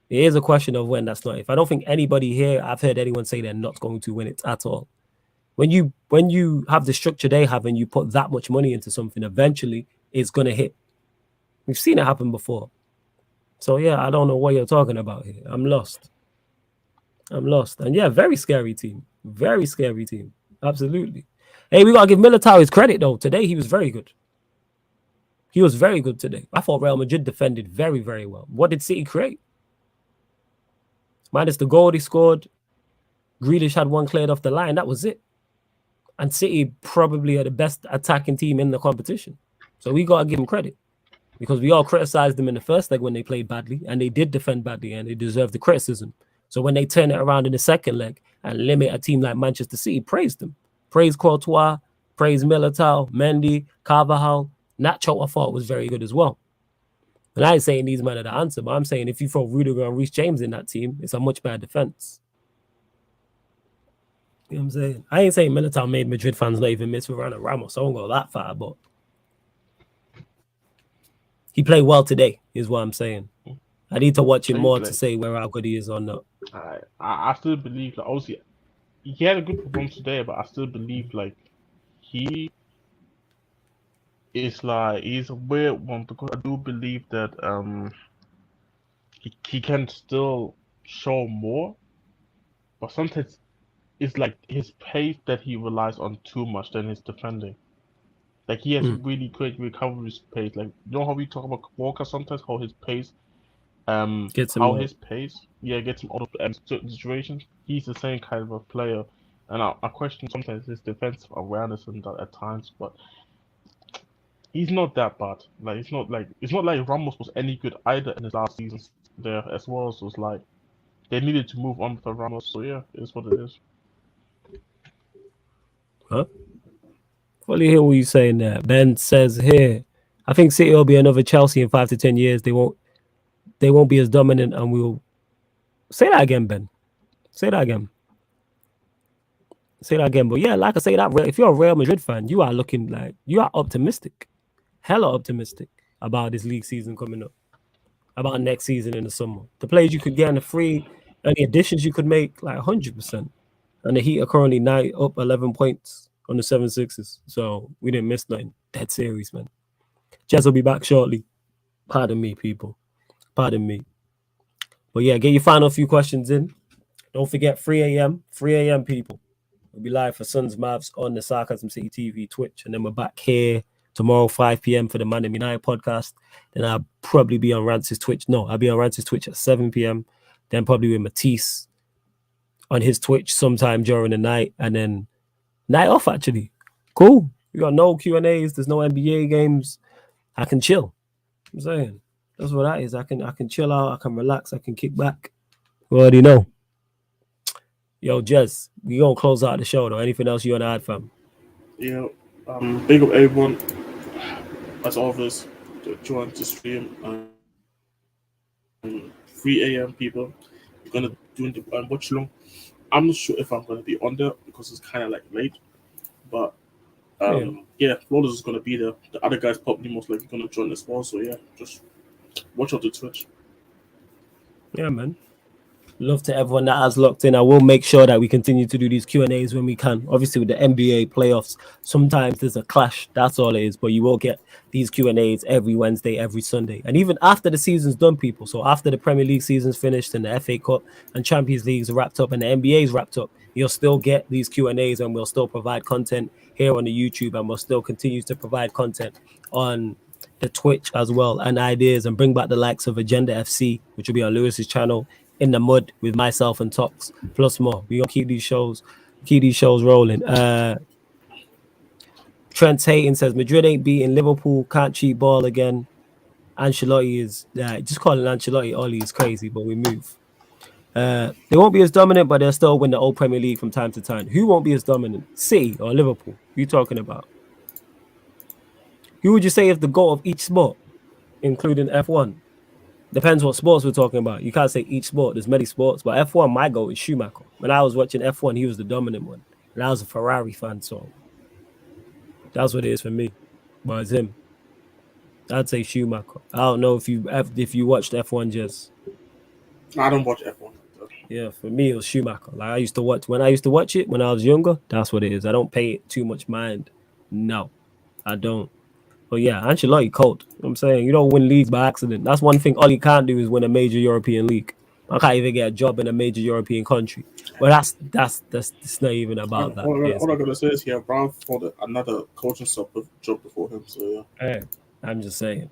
It is a question of when. That's not. If I don't think anybody here, I've heard anyone say they're not going to win it at all. When you have the structure they have and you put that much money into something, eventually it's going to hit. We've seen it happen before. So yeah, I don't know what you're talking about here. I'm lost. And yeah, very scary team. Very scary team. Absolutely. Hey, we got to give Militao his credit though. Today he was very good. He was very good today. I thought Real Madrid defended very, very well. What did City create? Minus the goal he scored, Grealish had one cleared off the line. That was it. And City probably are the best attacking team in the competition. So we got to give them credit. Because we all criticized them in the first leg when they played badly. And they did defend badly and they deserve the criticism. So when they turn it around in the second leg and limit a team like Manchester City, praise them. Praise Courtois, praise Militao, Mendy, Carvajal. Nacho, I thought, was very good as well. And I ain't saying these men are the answer, but I'm saying if you throw Rudiger and Reece James in that team, it's a much better defense. You know what I'm saying? I ain't saying Militao made Madrid fans not even miss Varane and Ramos. I won't go that far, but he played well today, is what I'm saying. I need to watch him more to say how good he is or not. I still believe, like, obviously, he had a good performance today, but I still believe, like, he is like, he's a weird one because I do believe that he can still show more, but sometimes it's like his pace that he relies on too much than his defending. Like, he has really great recovery pace. Like, you know how we talk about Walker sometimes, how his pace gets him out of certain situations. He's the same kind of a player, and I question sometimes his defensive awareness and that at times, but he's not that bad. Like, it's not like Ramos was any good either in his last season there as well. So it's like they needed to move on with Ramos. So yeah, it's what it is. Huh? Fully hear what you're saying there. Ben says here, I think City will be another Chelsea in 5 to 10 years. They won't be as dominant, and we'll say that again, Ben. Say that again. But yeah, like I say that, if you're a Real Madrid fan, you are optimistic, hella optimistic about this league season coming up, about next season in the summer. The players you could get in the free, any additions you could make, like 100%. And the Heat are currently up 11 points on the 7-6s. So we didn't miss nothing. Dead series, man. Jez will be back shortly. Pardon me, people. Pardon me. But yeah, get your final few questions in. Don't forget 3 a.m. 3 a.m. people. We'll be live for Suns Mavs on the Sarcasm City TV Twitch. And then we're back here tomorrow, 5 p.m. for the Man in United podcast. Then I'll probably be on Rance's Twitch. No, I'll be on Rance's Twitch at 7 p.m. Then probably with Matisse on his Twitch sometime during the night. And then night off, actually. Cool. We got no Q&As. There's no NBA games. I can chill. I'm saying. That's what that is. I can chill out. I can relax. I can kick back. You already know. Yo, Jez, we gonna close out the show though. Anything else you wanna add, fam? Yeah, big up everyone. As always, to join the stream. 3 a.m. people. We're gonna do the watch along. I'm not sure if I'm gonna be on there because it's kind of like late, but yeah, Flawless is gonna be there. The other guys probably most likely gonna join as well. So yeah, just watch out the Twitch. Yeah, man. Love to everyone that has locked in. I will make sure that we continue to do these Q&As when we can. Obviously, with the NBA playoffs, sometimes there's a clash. That's all it is. But you will get these Q&As every Wednesday, every Sunday. And even after the season's done, people. So after the Premier League season's finished and the FA Cup and Champions League's wrapped up and the NBA's wrapped up, you'll still get these Q&As and we'll still provide content here on the YouTube, and we'll still continue to provide content on the Twitch as well, and ideas, and bring back the likes of Agenda FC, which will be on Lewis's channel, In the Mud with myself and Tox, plus more. We gonna keep these shows rolling. Trent Hayton says Madrid ain't beating Liverpool, can't cheat ball again. Ancelotti is just calling Ancelotti Ollie is crazy, but we move. They won't be as dominant, but they'll still win the old Premier League from time to time. Who won't be as dominant? City or Liverpool? Who you talking about? Who would you say is the goal of each sport, including F1? Depends what sports we're talking about. You can't say each sport. There's many sports, but F1, my goal is Schumacher. When I was watching F1, he was the dominant one. And I was a Ferrari fan, so that's what it is for me. But it's him. I'd say Schumacher. I don't know if you watched F1, just. I don't watch F1. Yeah, for me, it was Schumacher. Like I used to watch it when I was younger. That's what it is. I don't pay it too much mind. No, I don't. But yeah, Ancelotti cold. You know what I'm saying? You don't win leagues by accident. That's one thing all he can't do is win a major European league. I can't even get a job in a major European country. But that's not even about that. All I'm gonna say is Brown for another coaching job before him. So yeah. Hey, I'm just saying.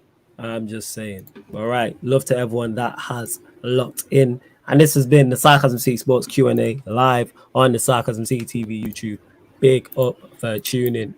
All right. Love to everyone that has locked in. And this has been the Sarcasm City Sports Q&A live on the Sarcasm City TV YouTube. Big up for tuning in.